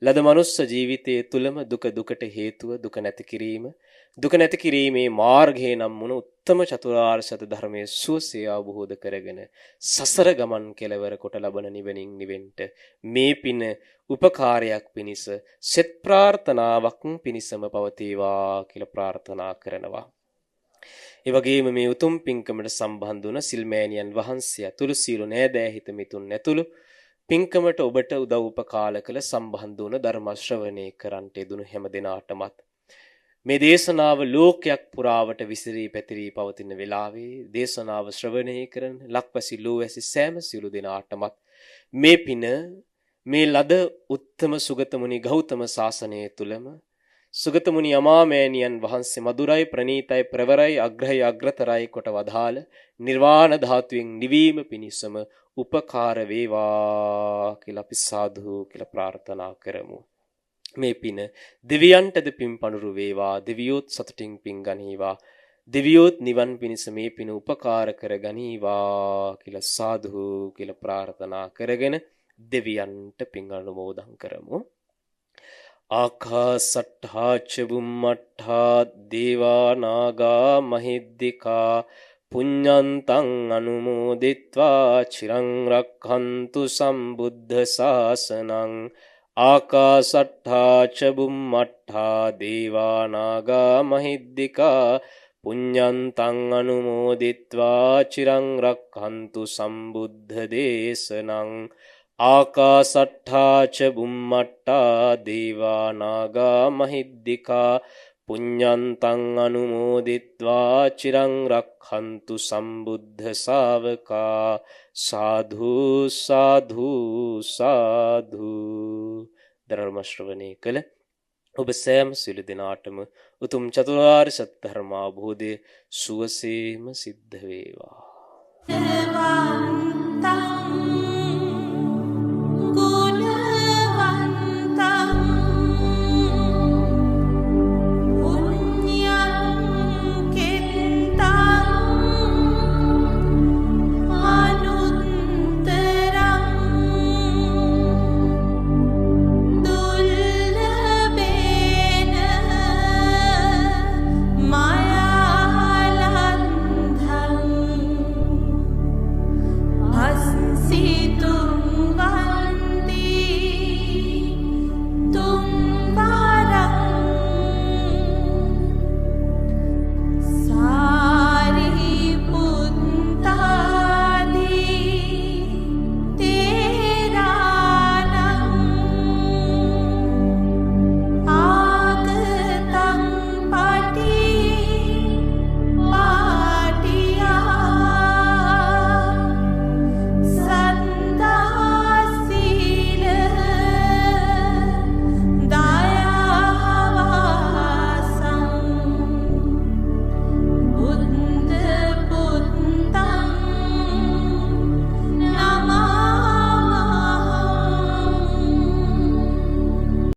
[SPEAKER 1] ලද මනුස්ස ජීවිතයේ තුලම දුක දුකට හේතුව දුක නැති කිරීම දුක නැති කිරීමේ මාර්ගය නම් වුණ උත්තම චතුරාර්ය සත්‍ය ධර්මයේ සුවසේ අවබෝධ කරගෙන සසර ගමන් කෙලවර කොට ලබන නිවනින් නිවෙන්ට මේ පින උපකාරයක් පිණිස සෙත් ප්‍රාර්ථනාවක් පිණිසම පවතිවා කියලා ප්‍රාර්ථනා කරනවා. ඒ වගේම මේ උතුම් පින්කමට සම්බන්ධ වුණ සිල්මෑණියන් වහන්සේ ඇතුළු සියලු නෑදෑ හිත මිතුන් ඇතුළු පින්කමට ඔබට උදව් උපකාර කළ සම්බන්ධ වුණ ධර්ම ශ්‍රවණය කරන්ට යෙදුණු හැම දිනාටමත් මේ දේශනාව ලෝකයක් පුරාවට විසිරී පැතිරී පවතින වෙලාවේ දේශනාව ශ්‍රවණය කරන ලක්වැසි ලෝවැසි සෑම සියලු දෙනාටමත් මේ පින මේ ලද උත්තම සුගත මුනි ගෞතම ශාසනය තුලම සුගත මුනි අමාමෑණියන් වහන්සේ මధుරයි ප්‍රණීතයි ප්‍රවරයි අග්‍රහයි අග්‍රතරයි කොට වදාළ නිර්වාණ ධාතුවෙන් නිවීම පිණිසම උපකාර වේවා කියලා අපි සාදු කියලා ප්‍රාර්ථනා කරමු. මේ පින දෙවියන්ටද පින් පඳුරු වේවා. දෙවියොත් සතුටින් පින් ගනීවා. දෙවියොත් නිවන් පිණිස මේ පින උපකාර කර ගනීවා කියලා සාදු කියලා ප්‍රාර්ථනා කරගෙන දෙවියන්ට පින් අනුමෝදන් කරමු. ආකාසට්ඨා ච බුම්මට්ඨා දේවා නාග මහිද්దికා පුඤ්ඤන්තං අනුමෝදිත්වා චිරං රක්ඛන්තු සම්බුද්ධ ශාසනං. ආකාසට්ඨා ච බුම්මට්ඨා දේවා නාග මහිද්దికා පුඤ්ඤන්තං අනුමෝදිත්වා චිරං රක්ඛන්තු සම්බුද්ධ දේශනං. ආකාසට්ඨා ච බුම්මට්ඨා දේවා නාග මහිද්దికා පුඤ්ඤන්තං අනුමෝදිත්වා චිරං රක්ඛන්තු සම්බුද්ධ ශාවකා. සාධු සාධු සාධු. ධර්ම ශ්‍රවණය කළ ඔබ සෑම සියලු දෙනාටම උතුම් චතුරාර්ය සත්‍ය ධර්ම අවබෝධය සුවසේම සිද්ධ වේවා.